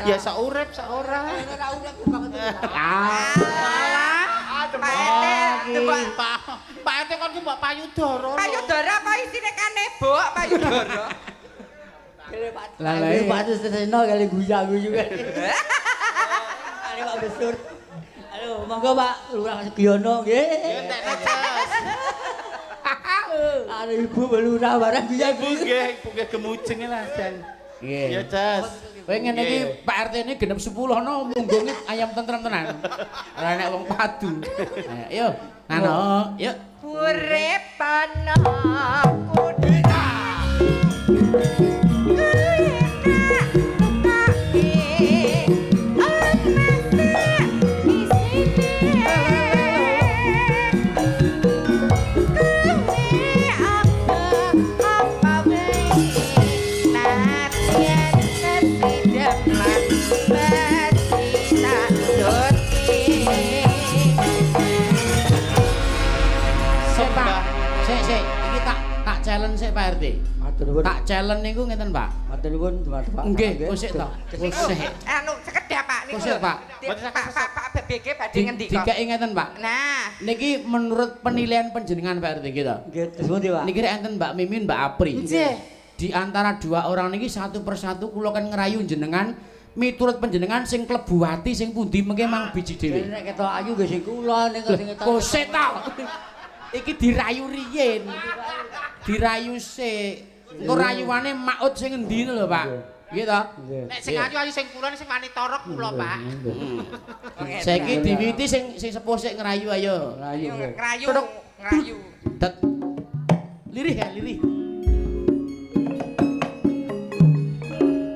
Ya sak urip sak ora. Ora urip banget. Pak Ete, Pak Ete kon ki mbok payudara. payudara apa isine kanebok payudara? Lah iki Pak Suseno kali guya-guyu kan. Are Pak Besur. Halo, monggo Pak Lurah Segiono nggih. Entek neces. Are Ibu Lurah barang guya-guyu. Ibu nggih gemujeng lah Dan. Nggih. Ya Jas. Kowe ngene iki Pak RT ini genep 10 no munggunge ayam tentrem tenan. Ora enek wong padu. Ayo, Nano, yuk. Urip panaku Challenge sik Pak RT. Matur nuwun. Tak challenge niku ngeten Pak. Matur nuwun, Pak. Nggih, kusik to. Kusik. anu sekedap Pak niku. Kusik, Pak. Pak BBG badhe ngendika. Dikek ngeten Pak. Nah, Niki menurut penilaian panjenengan Pak RT gitu. Nggih, terus pundi Pak? Niki rek enten Mbak Mimin, Mbak Apri. nggih. Di antara dua orang niki satu persatu kula kan ngerayu jenengan miturut panjenengan sing klebu ati sing pundi mengke mang biji dhewe. Nek ketok ayu nggih sing kula ning sing ketok. Kusik to. Iki dirayu riyin. Dirayu sik. Engko rayuane maut sing endi lho, Pak. Nggih to? Nek sing ayu sing kulon sing wani torok kula, Pak. Saiki diwiwiti sing sepuh sik ngerayu ayo. Rayu nggih. Ngrayu, Tuduk. ngrayu. Dat. Lirih ya, lirih.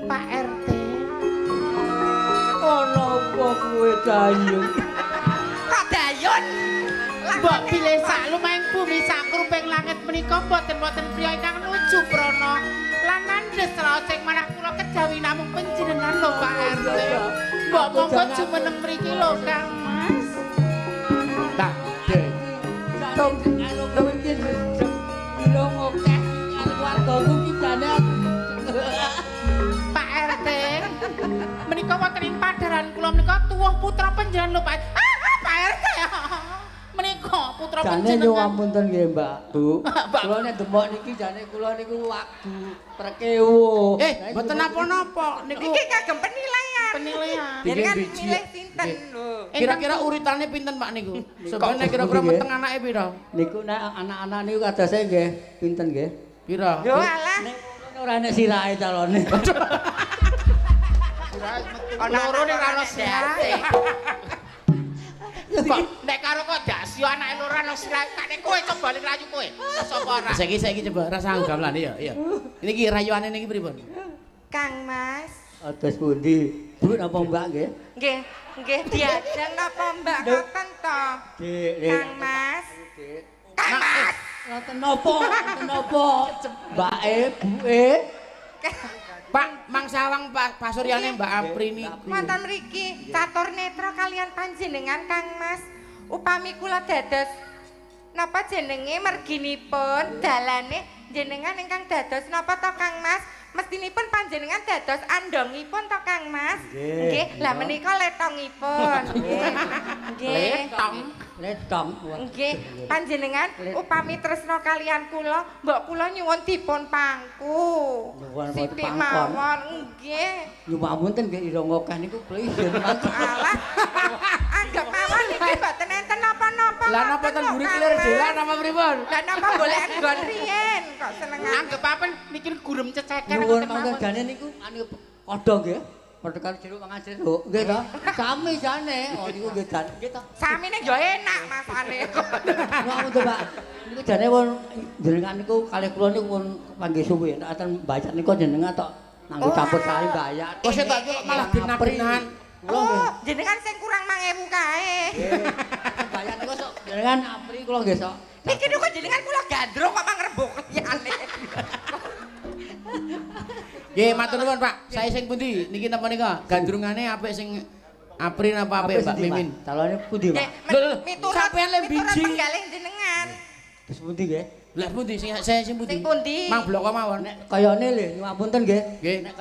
Pak RT. Ono apa kowe dayung? Kok dayun? Mbok pilih sak lumahing bumi sak kruping langit menika boten-boten priya ingkang nuju prana. Lan nandes raos sing manah kula kejawi namung panjenengan lho Pak RT. Mbok monggo jumeneng mriki lho Kang Mas. Tak, Dek. Tok karo kowe iki ilo ngokeh karo wargaku ki jane Pak RT. Menika wonten ing padaran kula menika tuwuh putra panjenengan lho Pak. Pak RT. Menika putra jane panjenengan. nyuwun ngapunten nggih, Mbak. Bu. Mbak. Kula nek demok niki jane kula niku waktu perkewo. Mboten napa-napa niku. Iki kagem penilaian. Penilaian. Jadi kan Biji. milih sinten lho. Kira-kira urutannya pinten Pak niku? Sebenarnya kira-kira meteng anake pira? Niku nek anak-anak niku kadase nggih pinten nggih? Pira? Yo alah. Nek ora enek sirahe calone. Ana loro ning ana sirahe. Kok nek karo kok dasyo anake loro ana sirahe. Kak nek kowe coba ning rayu kowe. Sapa ora? Saiki coba rasa gamelan iya. Niki rayuane niki pripun? Kang Mas. Atus pundi? Bu napa Mbak nggih? Nggih, nggih diajeng napa Mbak ngoten to? Dik, Kang Mas. Kang Mas. Ngoten napa? Ngoten napa? Mbake, buke. Pak, Mang Sawang Pak pasuryane Mbak Apri niku. Wonten mriki catur netra kalian panjenengan Kang Mas. Upami kula dados napa jenenge merginipun dalane jenengan ingkang dados napa to Kang Mas? Mestinipun panjenengan dados andongipun to Kang Mas? Nggih, lah menika letongipun. Nggih. Nggih. Letong. Nggih, panjenengan upami tresna kalian kula, mbok kula nyuwun dipun pangku. Nyuwun Sithik pangkon. mawon, nggih. Nyuwun nggih ira ngokeh niku please mantep. Alah. Anggap mawon iki mboten enten napa-napa. Lah napa ten buri kilir delan apa pripun? Lah napa golek nggon riyen kok senengan. Anggap apa niki gurem ceceker Nyuwun ngoten mangke mawon. jane niku anu padha nggih. Padha karo jeruk mangan jeruk. Nggih to? Sami jane. Oh niku nggih jan. Nggih to. Samine yo enak masane. Nuwun to, Pak. Niku jane pun jenengan niku kalih kula niku pun panggih suwi. Nek aten mbayat niku jenengan tok nanggo campur sari mbayat. Kok sik tak malah genap-genahan. Kula nggih. Oh, jenengan sing kurang 5.000 kae. Mbayat niku sok jenengan apri kula nggih sok. Niki niku jenengan kula gandrung kok mangrebuk liyane. Nggih, matur nuwun Pak. Saya sing pundi? Niki napa nika? Gandrungane apik sing Apri napa apik Mbak Mimin? Calone pundi, Pak? Nggih, Lho, miturut sampeyan le biji. penggalih jenengan. Terus pundi nggih? Lah pundi sing pundi? Sing pundi? Mang bloko mawon. Nek kayane lho nyuwun punten nggih. Nggih. Nek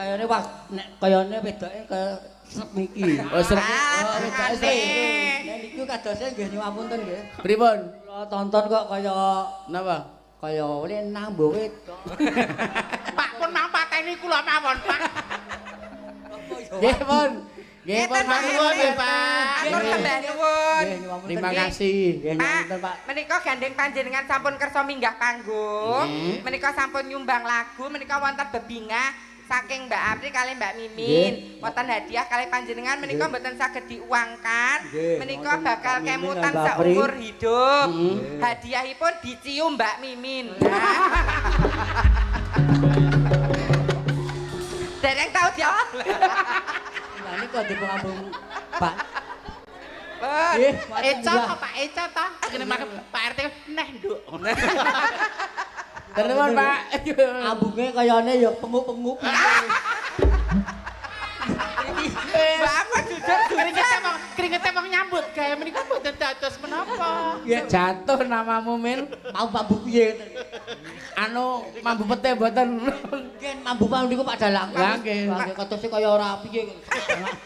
kayane wedoke kaya srep niki. Oh srek. Ah, Wedoke terimane. srep. Nek niku kadose nggih nyuwun punten nggih. Pripun? Kula tonton kok kaya Napa? kaya lenang mbok wedok. Pak pun mau pateni kula mawon, Pak. Nggih, Pun. Nggih, Pun. Ngeten, Pak. Nuwun nggih, Pak. Atur sembah nuwun. Nggih nyuwun punten. Terima nggih. kasih. Nggih nyuwun punten, Pak. Menika gandeng panjenengan sampun kersa minggah panggung. Menika sampun nyumbang lagu, menika wonten bebingah saking Mbak Apri kali Mbak Mimin. Wonten hadiah kali panjenengan menika mboten saged diuangkan. Nggih, Menika wonten bakal Mbak Mimin kemutan lan Mbak Apri. seumur hidup. Hadiahipun dicium Mbak Mimin. Nah. Dereng tau jawab. Nah niku dipengambung Pak. Pun. Nggih, Eca kok Pak Eca ta? Ngene mak Pak RT neh nduk. Terus Pak. Ambunge kayane ya penguk-penguk. Bapak jujur Kringete wong nyambut gawe menika mboten dados menapa. Jatuh namamu Min. Mau mambu piye? Anu mambu pete mboten. Nggih mambu pang niku Pak Dalang. Lah, nggih. Nggih katose kaya ora piye.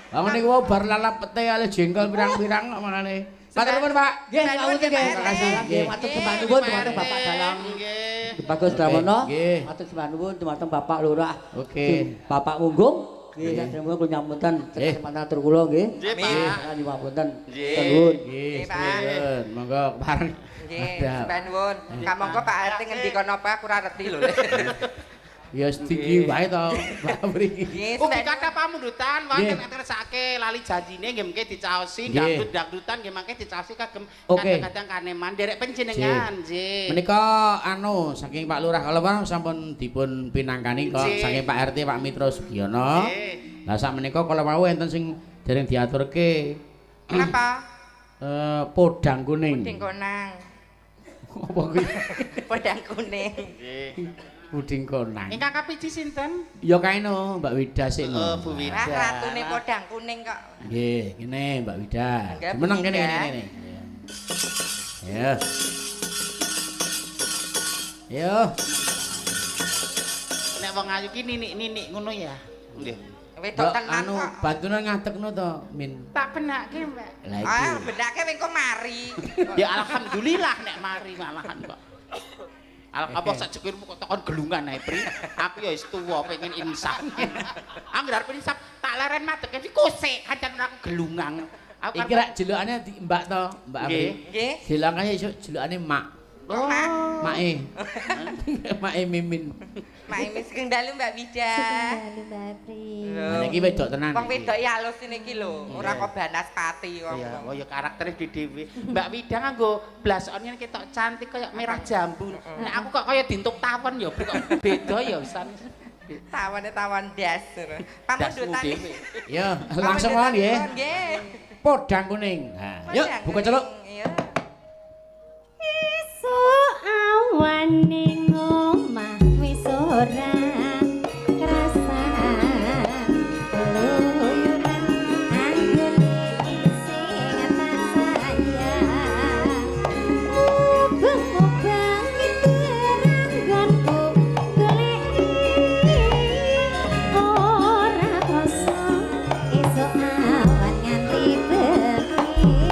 Lah ngene ku bar lalap pete ale jengkol pirang-pirang kok manane. Matur nuwun, Pak. Nggih nyuwun nggih. Terima kasih. Nggih matur sembah nuwun dumateng Bapak Dalang. Nggih. Bagus Damono. Nggih. Matur sembah nuwun dumateng Bapak Lurah. Oke. Bapak Munggung. Nggih sampun kula nyambutan kesempatan atur kula nggih. Nggih, Pak. Kula nyuwun punten. Nggih. Nuwun. Nggih, Pak. nuwun. Monggo bareng. Nggih, Ada. sembah nuwun. Kamangka Pak RT ngendika napa aku ora ngerti lho. Ya sediki wae to, Pak mriki. Nggih, Ugi sembah kata pamundutan Nggih. wonten ngersake lali janjine nggih mengke dicaosi Nggih. dangdut-dangdutan nggih mangke dicaosi kagem Oke. kadang-kadang kaneman derek panjenengan nggih. Menika anu saking Pak Lurah kalau Pak sampun dipun pinangkani kok Nggih. saking Pak RT Pak Mitra Sugiono. Nggih. Lah sak menika kala wau enten sing dereng diaturke Kenapa? podang kuning. Puding konang. Apa kuwi? Podang kuning. Nggih. Puding konang. Ingkang kapiji sinten? Ya kaeno Mbak Wida sik Oh, no. Bu Wida. Wah, ratune podang kuning kok. Nggih, ngene Mbak Wida. Enggak, Bu Meneng kene Wida. kene. Ya. Ya. Nek wong ayu ki ninik-ninik ngono ya. Nggih. Wedok Mbak, tenan anu kok. bantunan ngadekno to, Min. Tak benake, Mbak. Lah Ah, iki. bedake wing kok mari. Ya alhamdulillah nek mari malahan kok. Apa sak jekirmu kok takon gelungan ae, Pri. Aku ya wis tuwa pengen insaf. Aku arep insaf tak leren madeg iki kusik kancane aku gelungan. Aku Iki rak jelukane di Mbak to, Mbak Apri. Nggih. Nggih. Jelukane iso jelukane Mak. Oh, Mak. Mae. Mae Mimin. Mak Imis sugeng dalu Mbak Wida. Dalu Mbak Apri. Nah, iki wedok tenan. Wong iki. wedok ya halus iki lho, ora kok Banaspati kok. Ya, oh ya karaktere di dhewe. Mbak Wida nganggo blason ngene ketok cantik kaya merah jambu. Nek aku kok kaya dintuk tawon ya, Pri, kok beda ya wisan. Tawane tawon das. Pamundutan. dhewe. Ya, langsung mawon nggih. Nggih. Podang kuning. Nah, yuk buka celuk. Iya. Esuk awan ning omah wis ora krasan luyuran anggone sing tak sayang mubeng-mubeng itu ranggonku goleki ora kosong esuk awan nganti bengi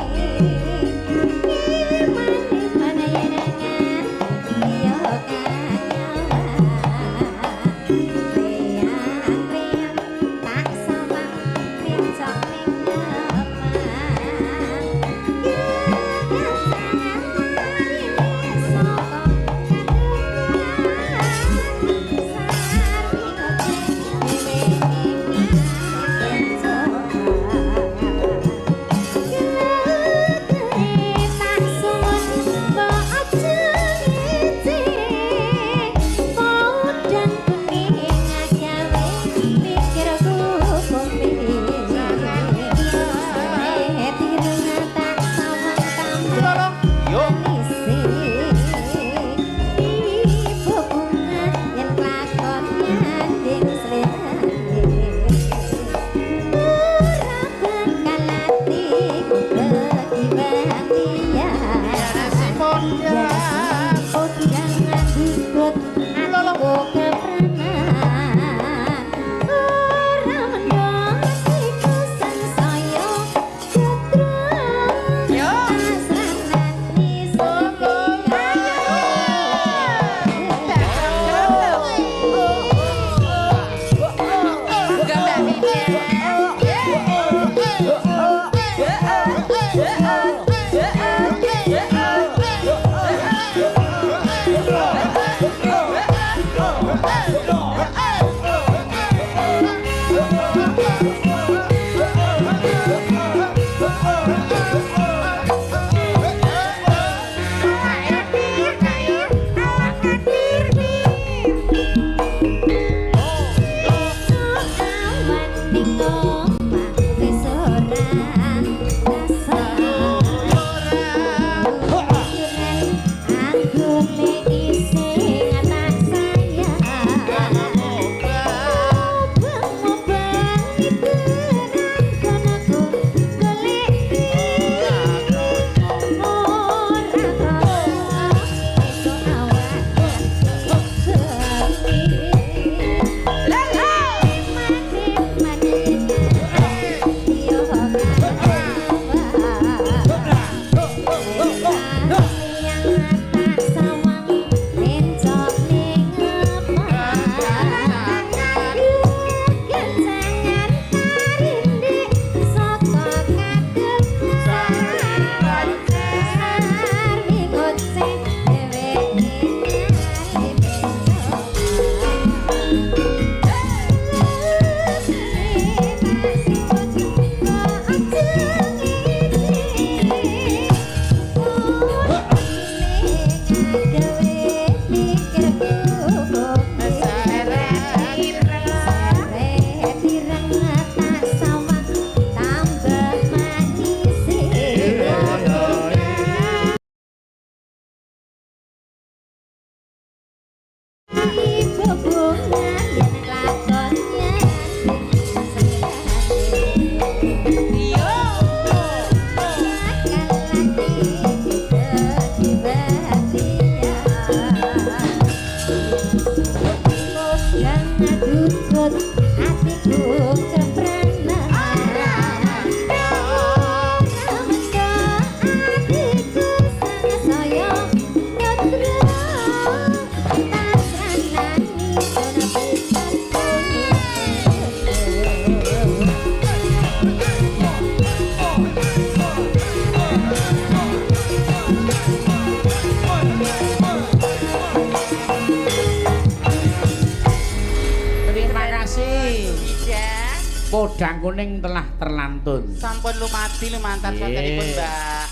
Podang kuning telah terlantun. Sampun lumadi lumantar sakenipun Mbak.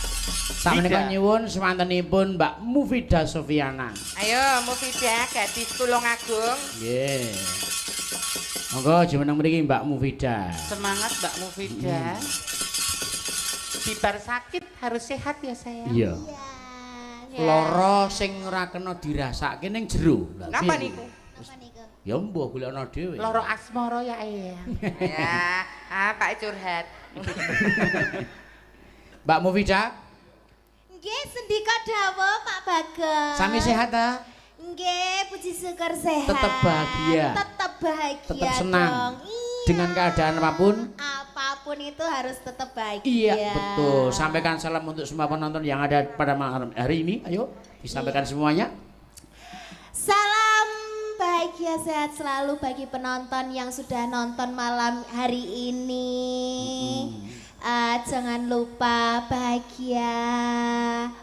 Sameneika nyuwun semantenipun Mbak Mufidah Sofiana. Ayo Mufidah gadis Tulungagung. Nggih. Monggo jumeneng mriki Mbak Mufidah. Semangat Mbak Mufidah. Bibar sakit harus sehat ya sayang. Iya. Lara sing ora kena dirasake ning jero. Napa niku? Ya mbah golekno dhewe. Lara asmara ya eyang. Ya, Pak curhat. Mbak Mufidah, Nggih, sendika dawuh Pak Bagong. sami sehat ta? Nggih, puji syukur sehat. Tetap bahagia. Tetap bahagia. Tetap senang. Dong. Iya. Dengan keadaan apapun? Apapun itu harus tetap bahagia. Iya, betul. Sampaikan salam untuk semua penonton yang ada pada malam hari ini. Ayo, disampaikan semuanya. Salam bahagia sehat selalu bagi penonton yang sudah nonton malam hari ini. Jangan lupa bahagia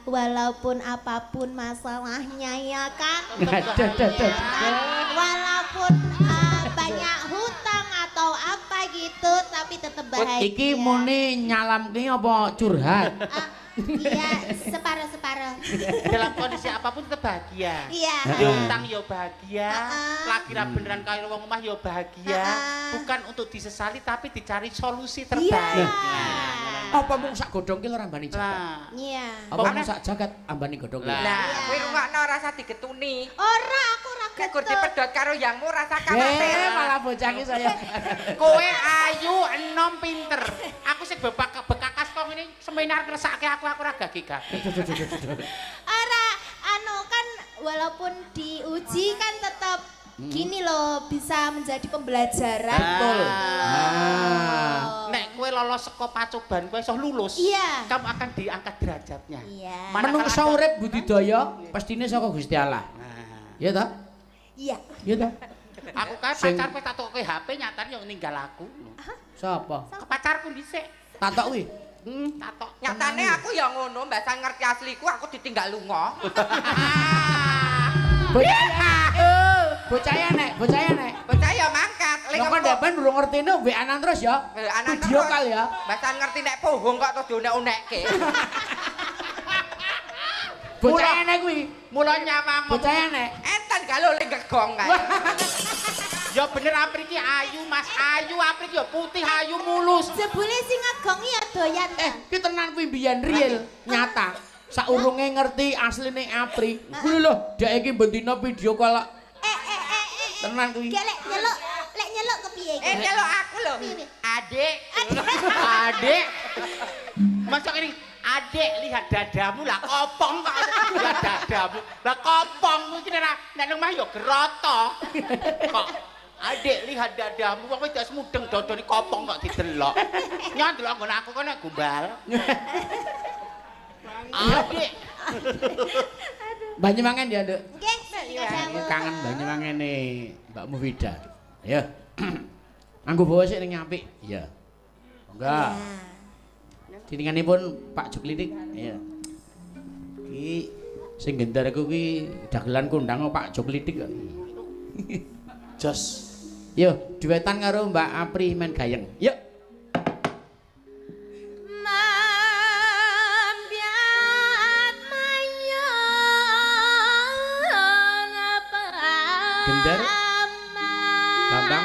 walaupun apapun masalahnya ya Kak. Walaupun banyak hutang atau apa gitu tapi tetap bahagia. Iki muni nyalamke apa curhat? Iya, separuh-separuh. Dalam kondisi apapun tetap bahagia. Iya. Ya utang ya bahagia, lagi ra Hmm. beneran kaya wong omah ya bahagia. Bukan untuk disesali tapi dicari solusi terbaik. Apa mung sak godhong ki ora ambani jagat? Nah, Iya. Apa mung sak jagat ambani godhong ki? Lah, kowe rungokno rasa digetuni. Ora aku ora Nek gur dipedhot karo yangmu rasa Eh, khawatir. malah bocah ki saya. kowe ayu, enom, pinter. Aku sing bekakas kok ngene seminar kresake aku ora gagi-gagi. Ora anu kan walaupun diuji kan tetap gini loh bisa menjadi pembelajaran. Betul. Nek kowe lolos saka pacoban kowe iso lulus. Iya. Kamu akan diangkat derajatnya. Iya. Menungso urip budidaya pastine saka Gusti Allah. Iya ta? Iya. Iya ta? Aku kan Sing- pacarku tak tokke HP nyatane yo ninggal aku. Sapa? Pacarku dhisik. Tatok kuwi. Tatok. Nyatane aku ya ngono, mbasa ngerti asliku aku ditinggal lunga. Bocah ya nek. Bocah ya mangkat. Lah kok ndepen durung ngertine WA-an terus ya? Anak Video call ya. Mbasa ngerti nek pohong kok terus dionek-onekke. Bocah nek kuwi. Mula nyawang Bocah nek. Enten kalau le gegong kae. Ya Ya bener Apri ki ayu Mas, ayu Apri ki ya putih ayu mulus. Jebule sing ngagongi ya doyan. Ki tenan kuwi mbiyen real nyata. Saurunge ngerti asline Apri. Kuwi lho, dhek iki bendina video call. Tenan kuwi. Lek nyeluk kepiye iki? Nyeluk aku lho. Adik. Adik. Masuk ini. Adik lihat dadamu lah kopong kok. Lihat dadamu. Lah kopong iki nek nang omah ya geroto. Kok Adik lihat dadamu wong wedok semudeng dodone kopong kok didelok. Nyon delok nggon aku kok nek gombal. Adik. Banyuwangen ya, Nduk. Nggih, Kangen Banyuwangene Mbak Mufida. Ya. Anggo bawa sik ning nyapik. Iya. Enggak. Dininganipun Pak Juklitik. Iya. Ki sing gendar aku ki dagelan kondang Pak Juklitik kok. Jos. Yo, duetan karo Mbak Apri main gayeng. Yuk. Gendar. Gampang.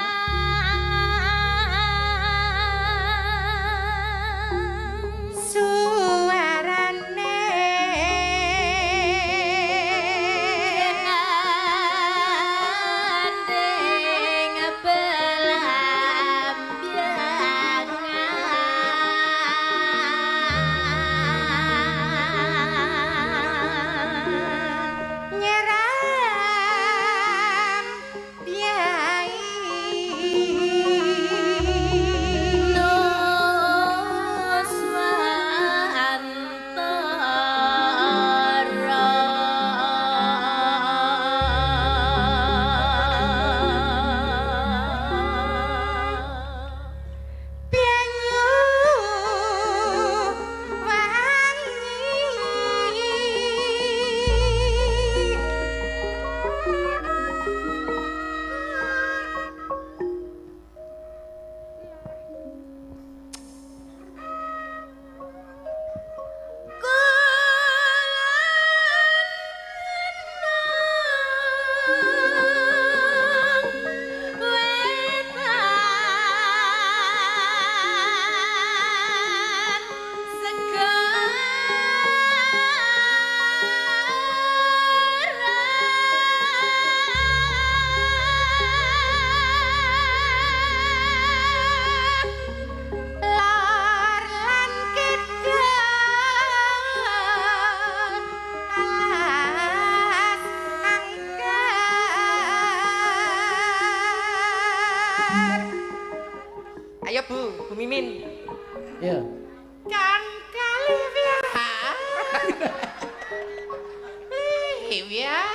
Ayo Bu Mimin. Ya. Kan kali ya.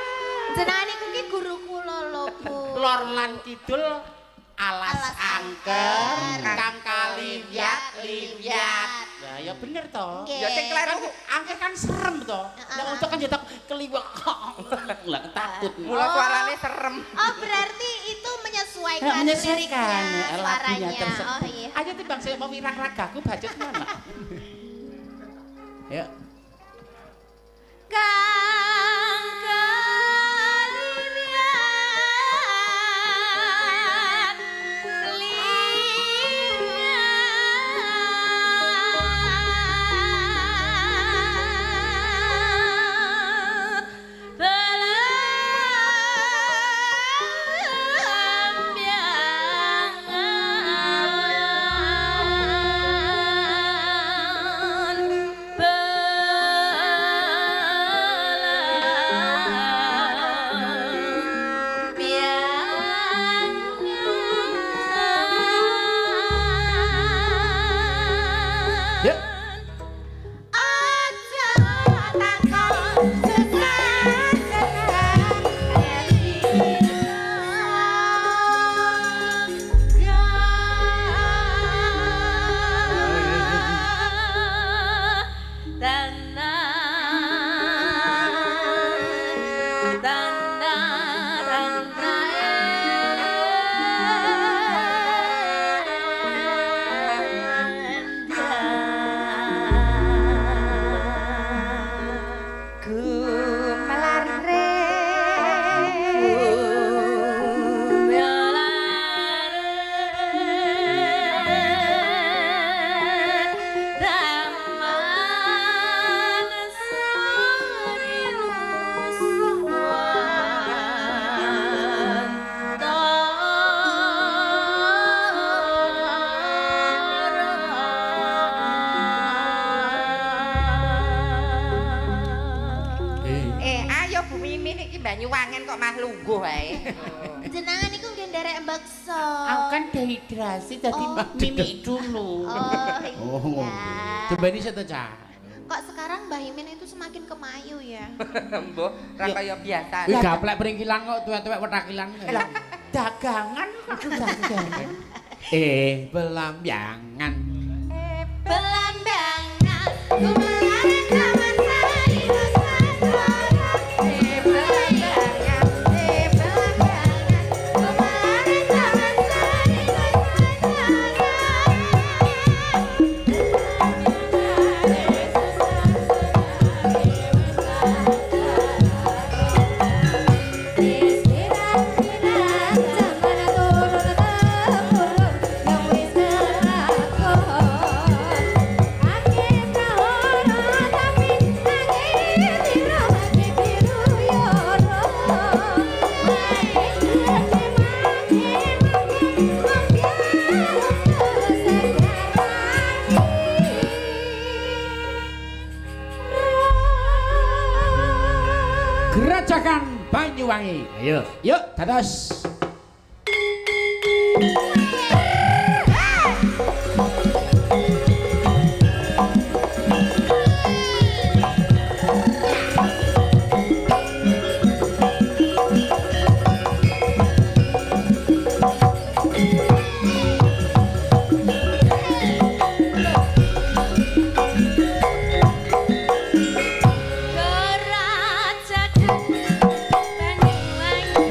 Jenengan niku ki guru kula lho, Bu. Lor lan kidul alas angker kang kali liwat. Lah ya bener to. Nggih. Ya sing kleru angker kan serem to. Nek untuk kan jetak keliwat. Lah takut. Mula suarane serem. Oh, berarti itu menyesuaikan Menyesuaikan liriknya, lagunya suaranya. tersebut. Oh iya. Ayo timbang saya mau wirang ragaku bacot mana. Ya. Kang kaliwian lingat belambiangan iki Banyuwangen kok mah lungguh wae. Jenengan iku nggih nderek beksa. Aku kan dehidrasi dadi Oh. mimik dulu. Oh iya. Coba ini saya Cak. Kok sekarang Mbah Imin itu semakin kemayu ya? Mbok ra kaya biasa. Wih gaplek peringkilan kok tuwek-tuwek wetakilan. Lah, dagangan kok dagangan. Belambangan. Belambangan kemarin zaman sari belambangan belambangan kemarin zaman sari Gerajakan Banyuwangi. Ayo, yuk dados. Gerajakan Banyuwangi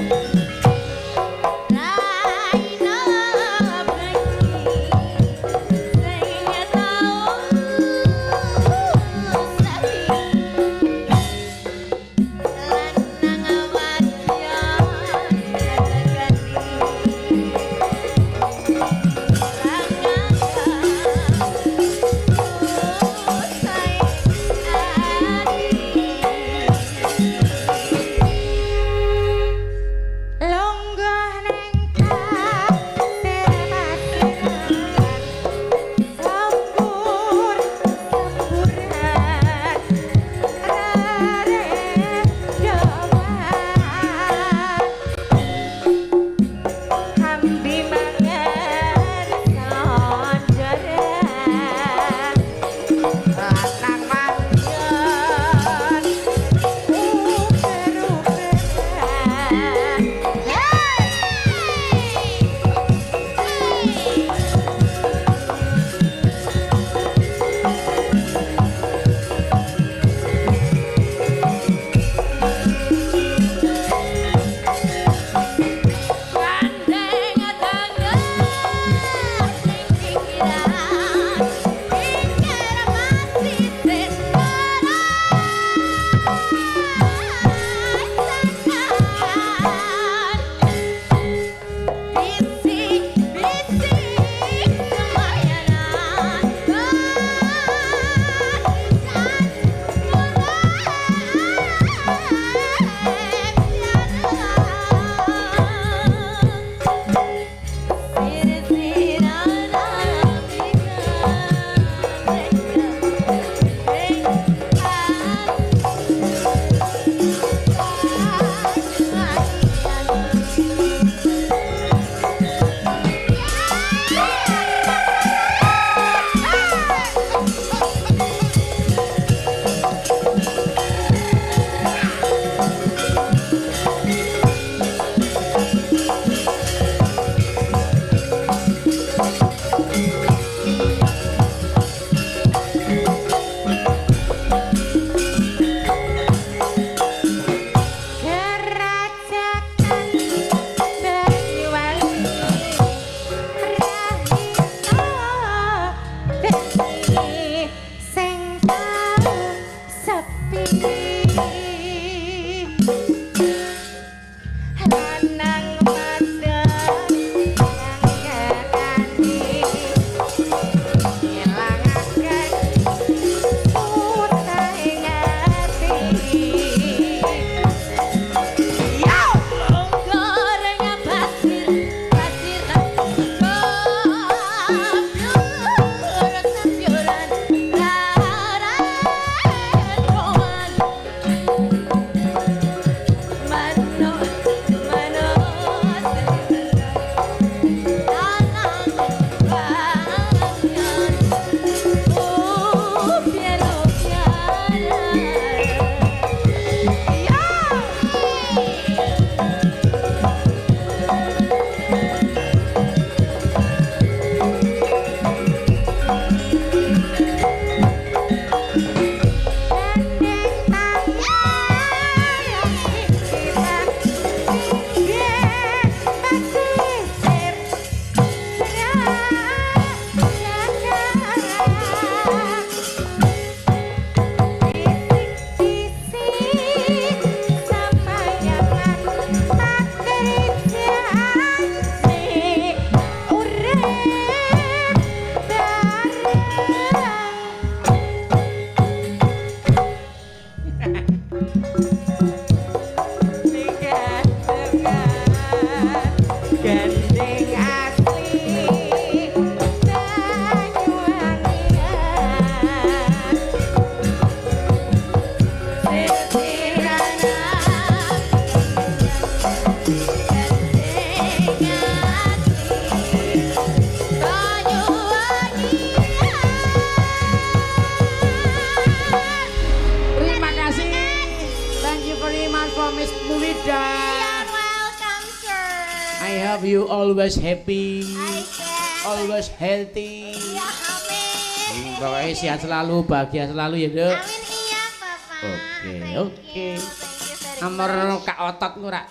hope you always happy, Hai, Dek. always healthy. Ya, amin. Pokoknya sehat selalu, bahagia selalu ya, Dek. Amin iya, Bapak. Oke, Thank oke. you, thank you very Amor much. kak otot ku rak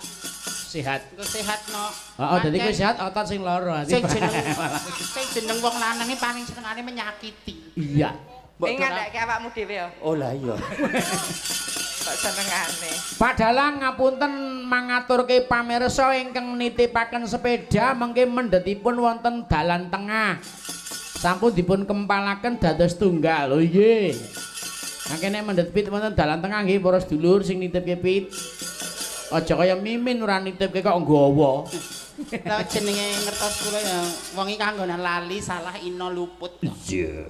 sehat. Engko sehat no. Oh, dadi kowe sehat otot sing loro ati. Sing jeneng wong lanang paling senengane menyakiti. Iya. Ning ngandake awakmu dhewe ya. Oh lah iya. Kok senengane. Pak Dalang ngapunten mangaturke pamirsa ingkang nitipaken sepeda mengke mendhetipun wonten dalan tengah. Sampun dipun kempalaken dados tunggal. Lho nggih. Mangke nek mendhet pit wonten dalan tengah nggih para sedulur sing nitipke pit. Aja kaya mimin ora nitipke kok nggawa. Lah jenenge ngertos kula ya wong iki kanggonan lali salah ino luput. Iya.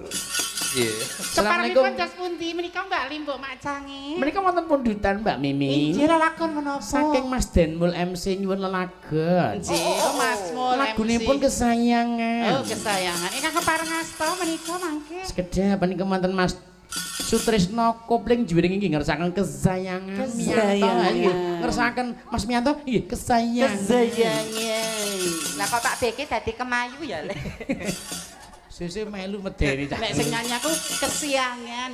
Assalamualaikum. Keparengipun jas pundi menika Mbak Limbuk Macange. Menika wonten pundutan Mbak Mimi. Injil lakon menapa? Saking Mas Denmul MC nyuwun lelagon. Injil Mas Mul. Lagunipun kesayangan. Oh, kesayangan. Ingkang kepareng asta menika mangke. Sekedhap menika wonten Mas Sutrisno Kopling Juwiring inggih ngersakaken kesayangan. Kesayangan. Miyanto, ngersakaken Mas Miyanto nggih kesayangan. Kesayangan. Lah kok Pak Beke dadi kemayu ya, Le. Sese melu medeni cak. Nek sing nyanyi aku kesiangan.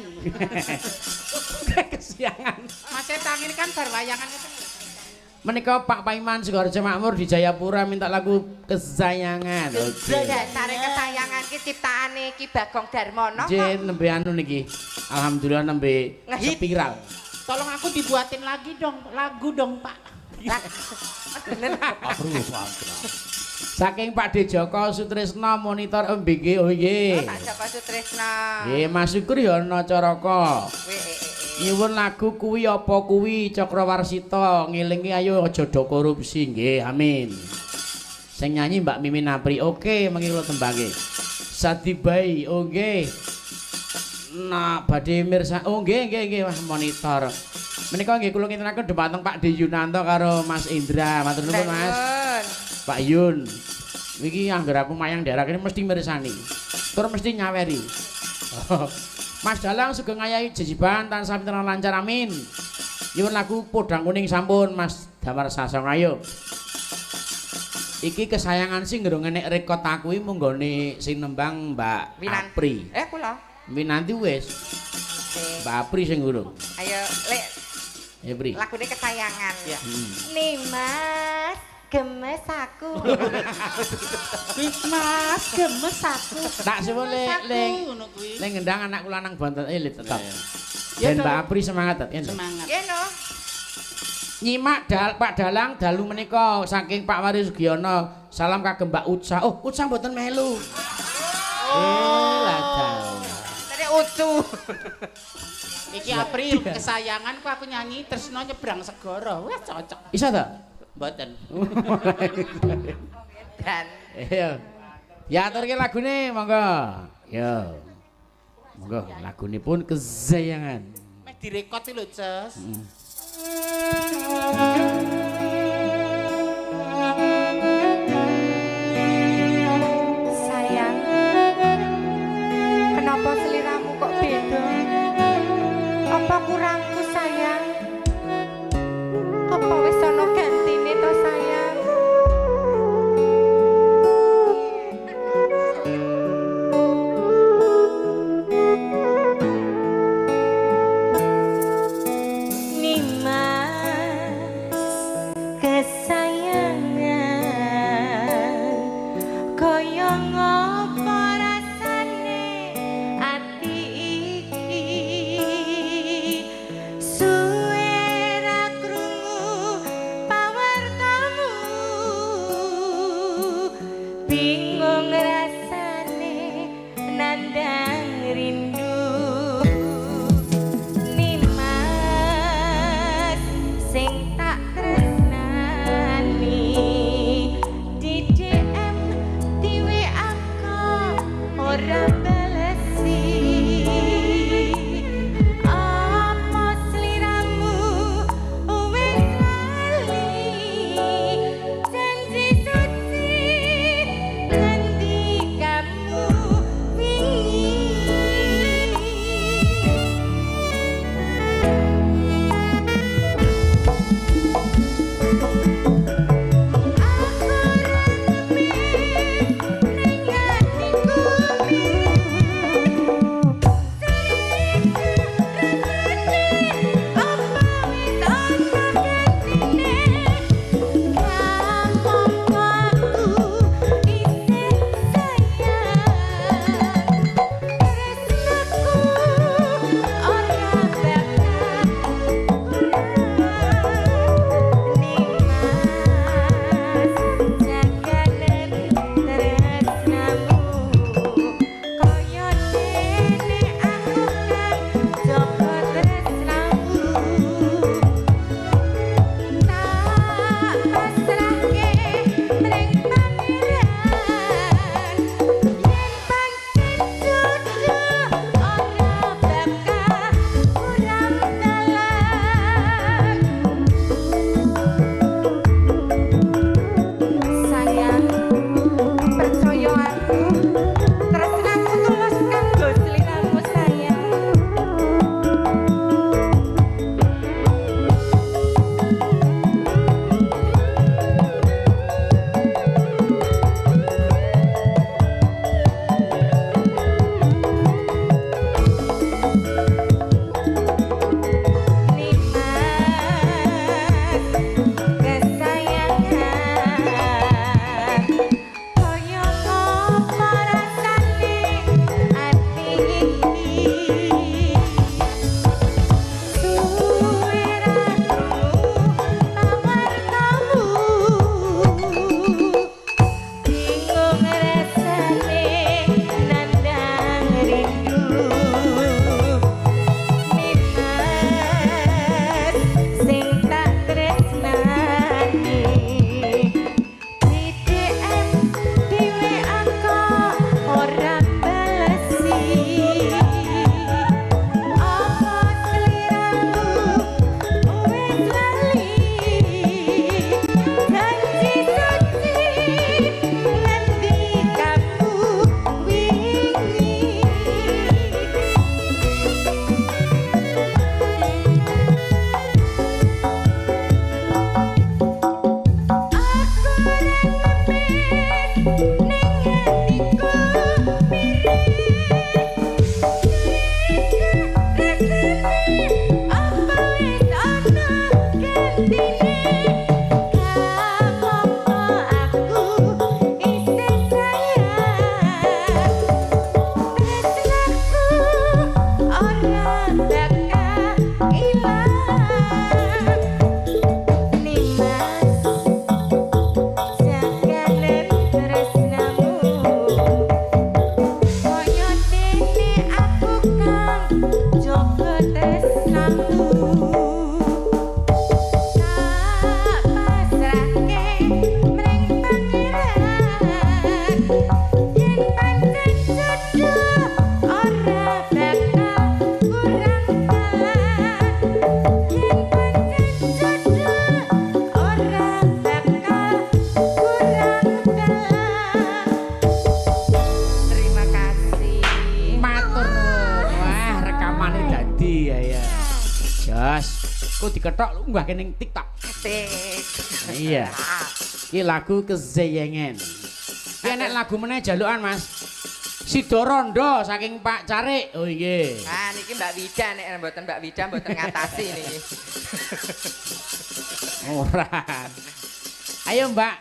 Kesiangan. Mas Etang ini kan bar wayangan ketemu. Menika Pak Paiman Sidoarjo Makmur di Jayapura minta lagu kesayangan. Dasare kesayangan ki ciptaane Ki Bagong Darmono kok. Nggih nembe anu niki. Alhamdulillah nembe Ngehit. spiral. Tolong aku dibuatin lagi dong, lagu dong Pak. Saking Pak De Joko Sutrisno monitor MBG oh nggih. Pak Joko Sutrisno. Nggih Mas Syukur ya ana caraka. Nyuwun lagu kuwi apa kuwi Cakrawarsita ngelingi ayo aja do korupsi nggih amin. Sing nyanyi Mbak Mimin Apri. Oke mengki kula tembangke. Sadibai oh nggih. Nah badhe mirsa oh nggih wah monitor. Menika nggih kula kintenaken dhumateng Pak De Yunanto karo Mas Indra. Matur nuwun Mas. Pak Yun. Iki anggar aku mayang daerah kene mesti mirsani. Tur mesti nyaweri. Mas Dalang sugeng ngayahi jejiban tansah pinter lancar amin. Nyuwun lagu Podang Kuning sampun Mas Damar Sasong ayo. Iki kesayangan sing ngerung enek rekod aku iki munggone sing nembang Mbak Apri. Kula. Winanti wis. Mbak Apri sing ngurung. Ayo, Lek. Ya Pri. Lagune kesayangan. Ya. Nimas gemes aku. Mas gemes aku. Tak suwun ling Ngono kuwi. ngendang anak kula nang Banten tetep. Ya, Dan toh. Mbak Apri semangat ya. Semangat. Nggih no. Nyimak Pak Dalang dalu menika saking Pak Wari Sugiono. Salam kagem Mbak Utsa. Oh, Utsa mboten melu. Lah dalu. Tadi ucu. Iki April kesayanganku aku nyanyi tresno nyebrang segara. Wes cocok. Bisa ta? Mboten. Dan Iya. Ya aturke lagune monggo. Yo. Monggo lagunipun kesayangan. Meh direkod iki lho, Ces. sayang, kenapa seliramu kok beda? Apa kurangku sayang? Apa wis ana gantine to sayang? Nimas kesayangan kaya ngopo rasane ati iki suwe ra krungu pawartamu bingung rasane nandang rindu Nimas sing tak tresnani di DM di WA kok ora balesi apa sliramu wis lali janji suci ngendi kamu wingi Kok diketok unggah ning TikTok. Iya. Iki lagu kezayangan. Ki nek lagu meneh jalukan Mas. Sido Rondo saking Pak Carik. Oh nggih. Ah niki Mbak Wida nek mboten Mbak Wida mboten ngatasi niki. Ora. Ayo Mbak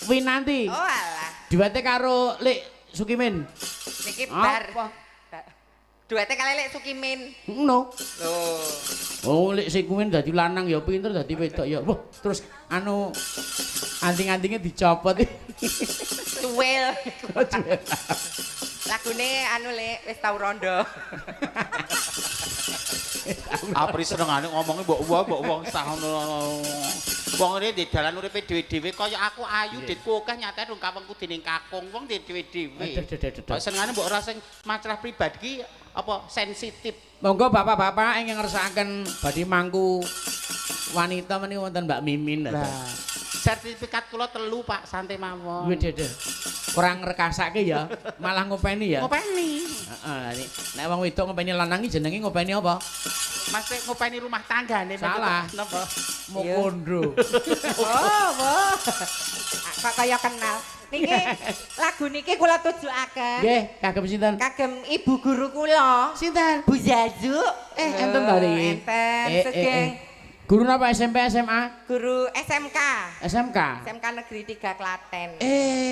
Winanti. Oh alah. Duete karo Lik Sukimin. Niki bar. Apa? Duete kali Lek Sukimin. No. Loh. Oh, Lek Sukimin dadi lanang ya pinter dadi wedok ya. Wah, terus anu anting-antingnya dicopot. Tuwel. Lagune anu Lek wis tau rondo. Apri senengane ngomongnya mbok wong sah ngono. Wong ngene di dalan uripe dhewe-dhewe kaya aku ayu ditku akeh nyatane rung kawengku dening kakung wong dhewe-dhewe. Kok senengane mbok ora sing masalah pribadi ki apa sensitif. Monggo bapak-bapak ingkang ngersakaken badhe mangku wanita menika wonten Mbak Mimin. Lah, sertifikat kula 3 Pak, santai mawon. Widih. Kurang rekasake ya, malah ngopeni ya. Ngopeni. Heeh, nek wong wedok ngopeni lanang iki jenenge ngopeni apa? Mas ngopeni rumah tanggane. Salah. Napa? Mokondo. Oh, wah. Kok kaya kenal. Niki lagu niki kula tujukaken. Nggih, kagem sinten? Kagem ibu guru kula. Sinten? Bu Zazu. Enten to iki? Enten, sugeng. Guru napa SMP SMA? Guru SMK. SMK. SMK Negeri 3 Klaten.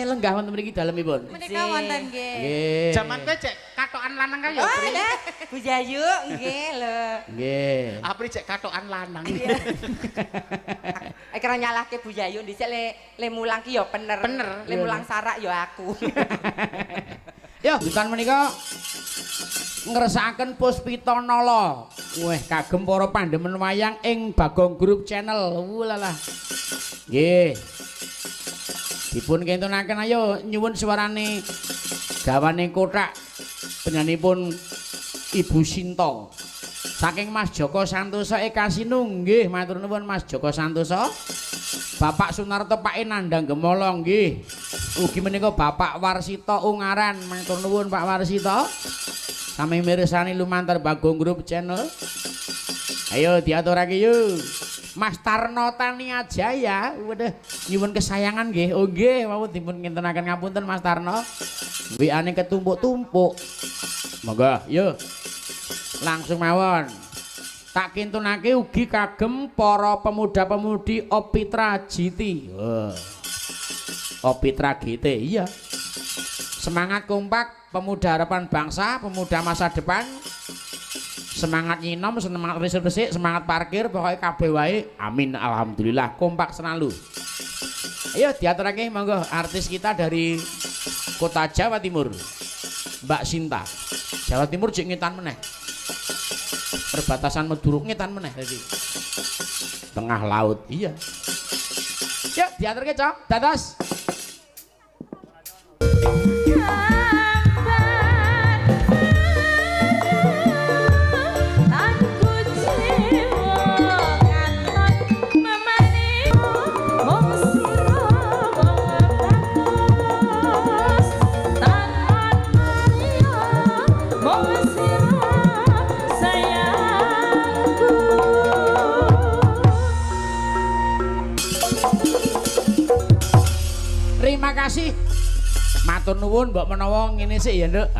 Lenggah wonten mriki dalemipun. Menika wonten nggih. Nggih. Jaman kowe cek katokan lanang kaya Oh, Pri. lah, Bu Jayu nggih lho. Nggih. Apri cek katokan lanang. Kira nyalahke Bu Jayu dhisik le mulang ki ya bener. Bener. Le mulang sarak ya aku. Yo, dutan menika ngersakaken Puspita Nala. Weh, kagem para pandemen wayang ing Bagong Group Channel. Wulalah. Nggih. Dipun kentunaken ayo nyuwun suarane gawane kothak penyanipun Ibu Sinta. Saking Mas Joko Santoso Ekasino nggih, matur nuwun Mas Joko Santoso. Bapak Sunarto Pak Nandang Gemolo nggih. Ugi menika Bapak Warsito Ungaran, matur nuwun Pak Warsito. Sami mirsani lumantar Bagong Group Channel. Ayo diaturake yuk. Mas Tarno Tania Jaya, waduh nyuwun kesayangan nggih. Oh nggih, mau dipun ngintenaken ngapunten Mas Tarno. WA-ne ketumpuk-tumpuk. Monggo, yuk. Langsung mawon. Tak kintunake ugi kagem para pemuda-pemudi Opitra GT. Opitra GT, iya. Semangat kompak, pemuda harapan bangsa, pemuda masa depan. Semangat nyinom, semangat resik-resik, semangat parkir, pokoknya kabeh wae. Amin, alhamdulillah, kompak selalu. Ayo diaturake monggo artis kita dari kota Jawa Timur. Mbak Sinta. Jawa Timur jek ngetan meneh. Perbatasan Meduruk ngetan meneh tadi. Tengah laut, iya. Yuk diaturake, Cok. Dados. Terima kasih. Matur nuwun mbok menawa ngene sik ya, Nduk.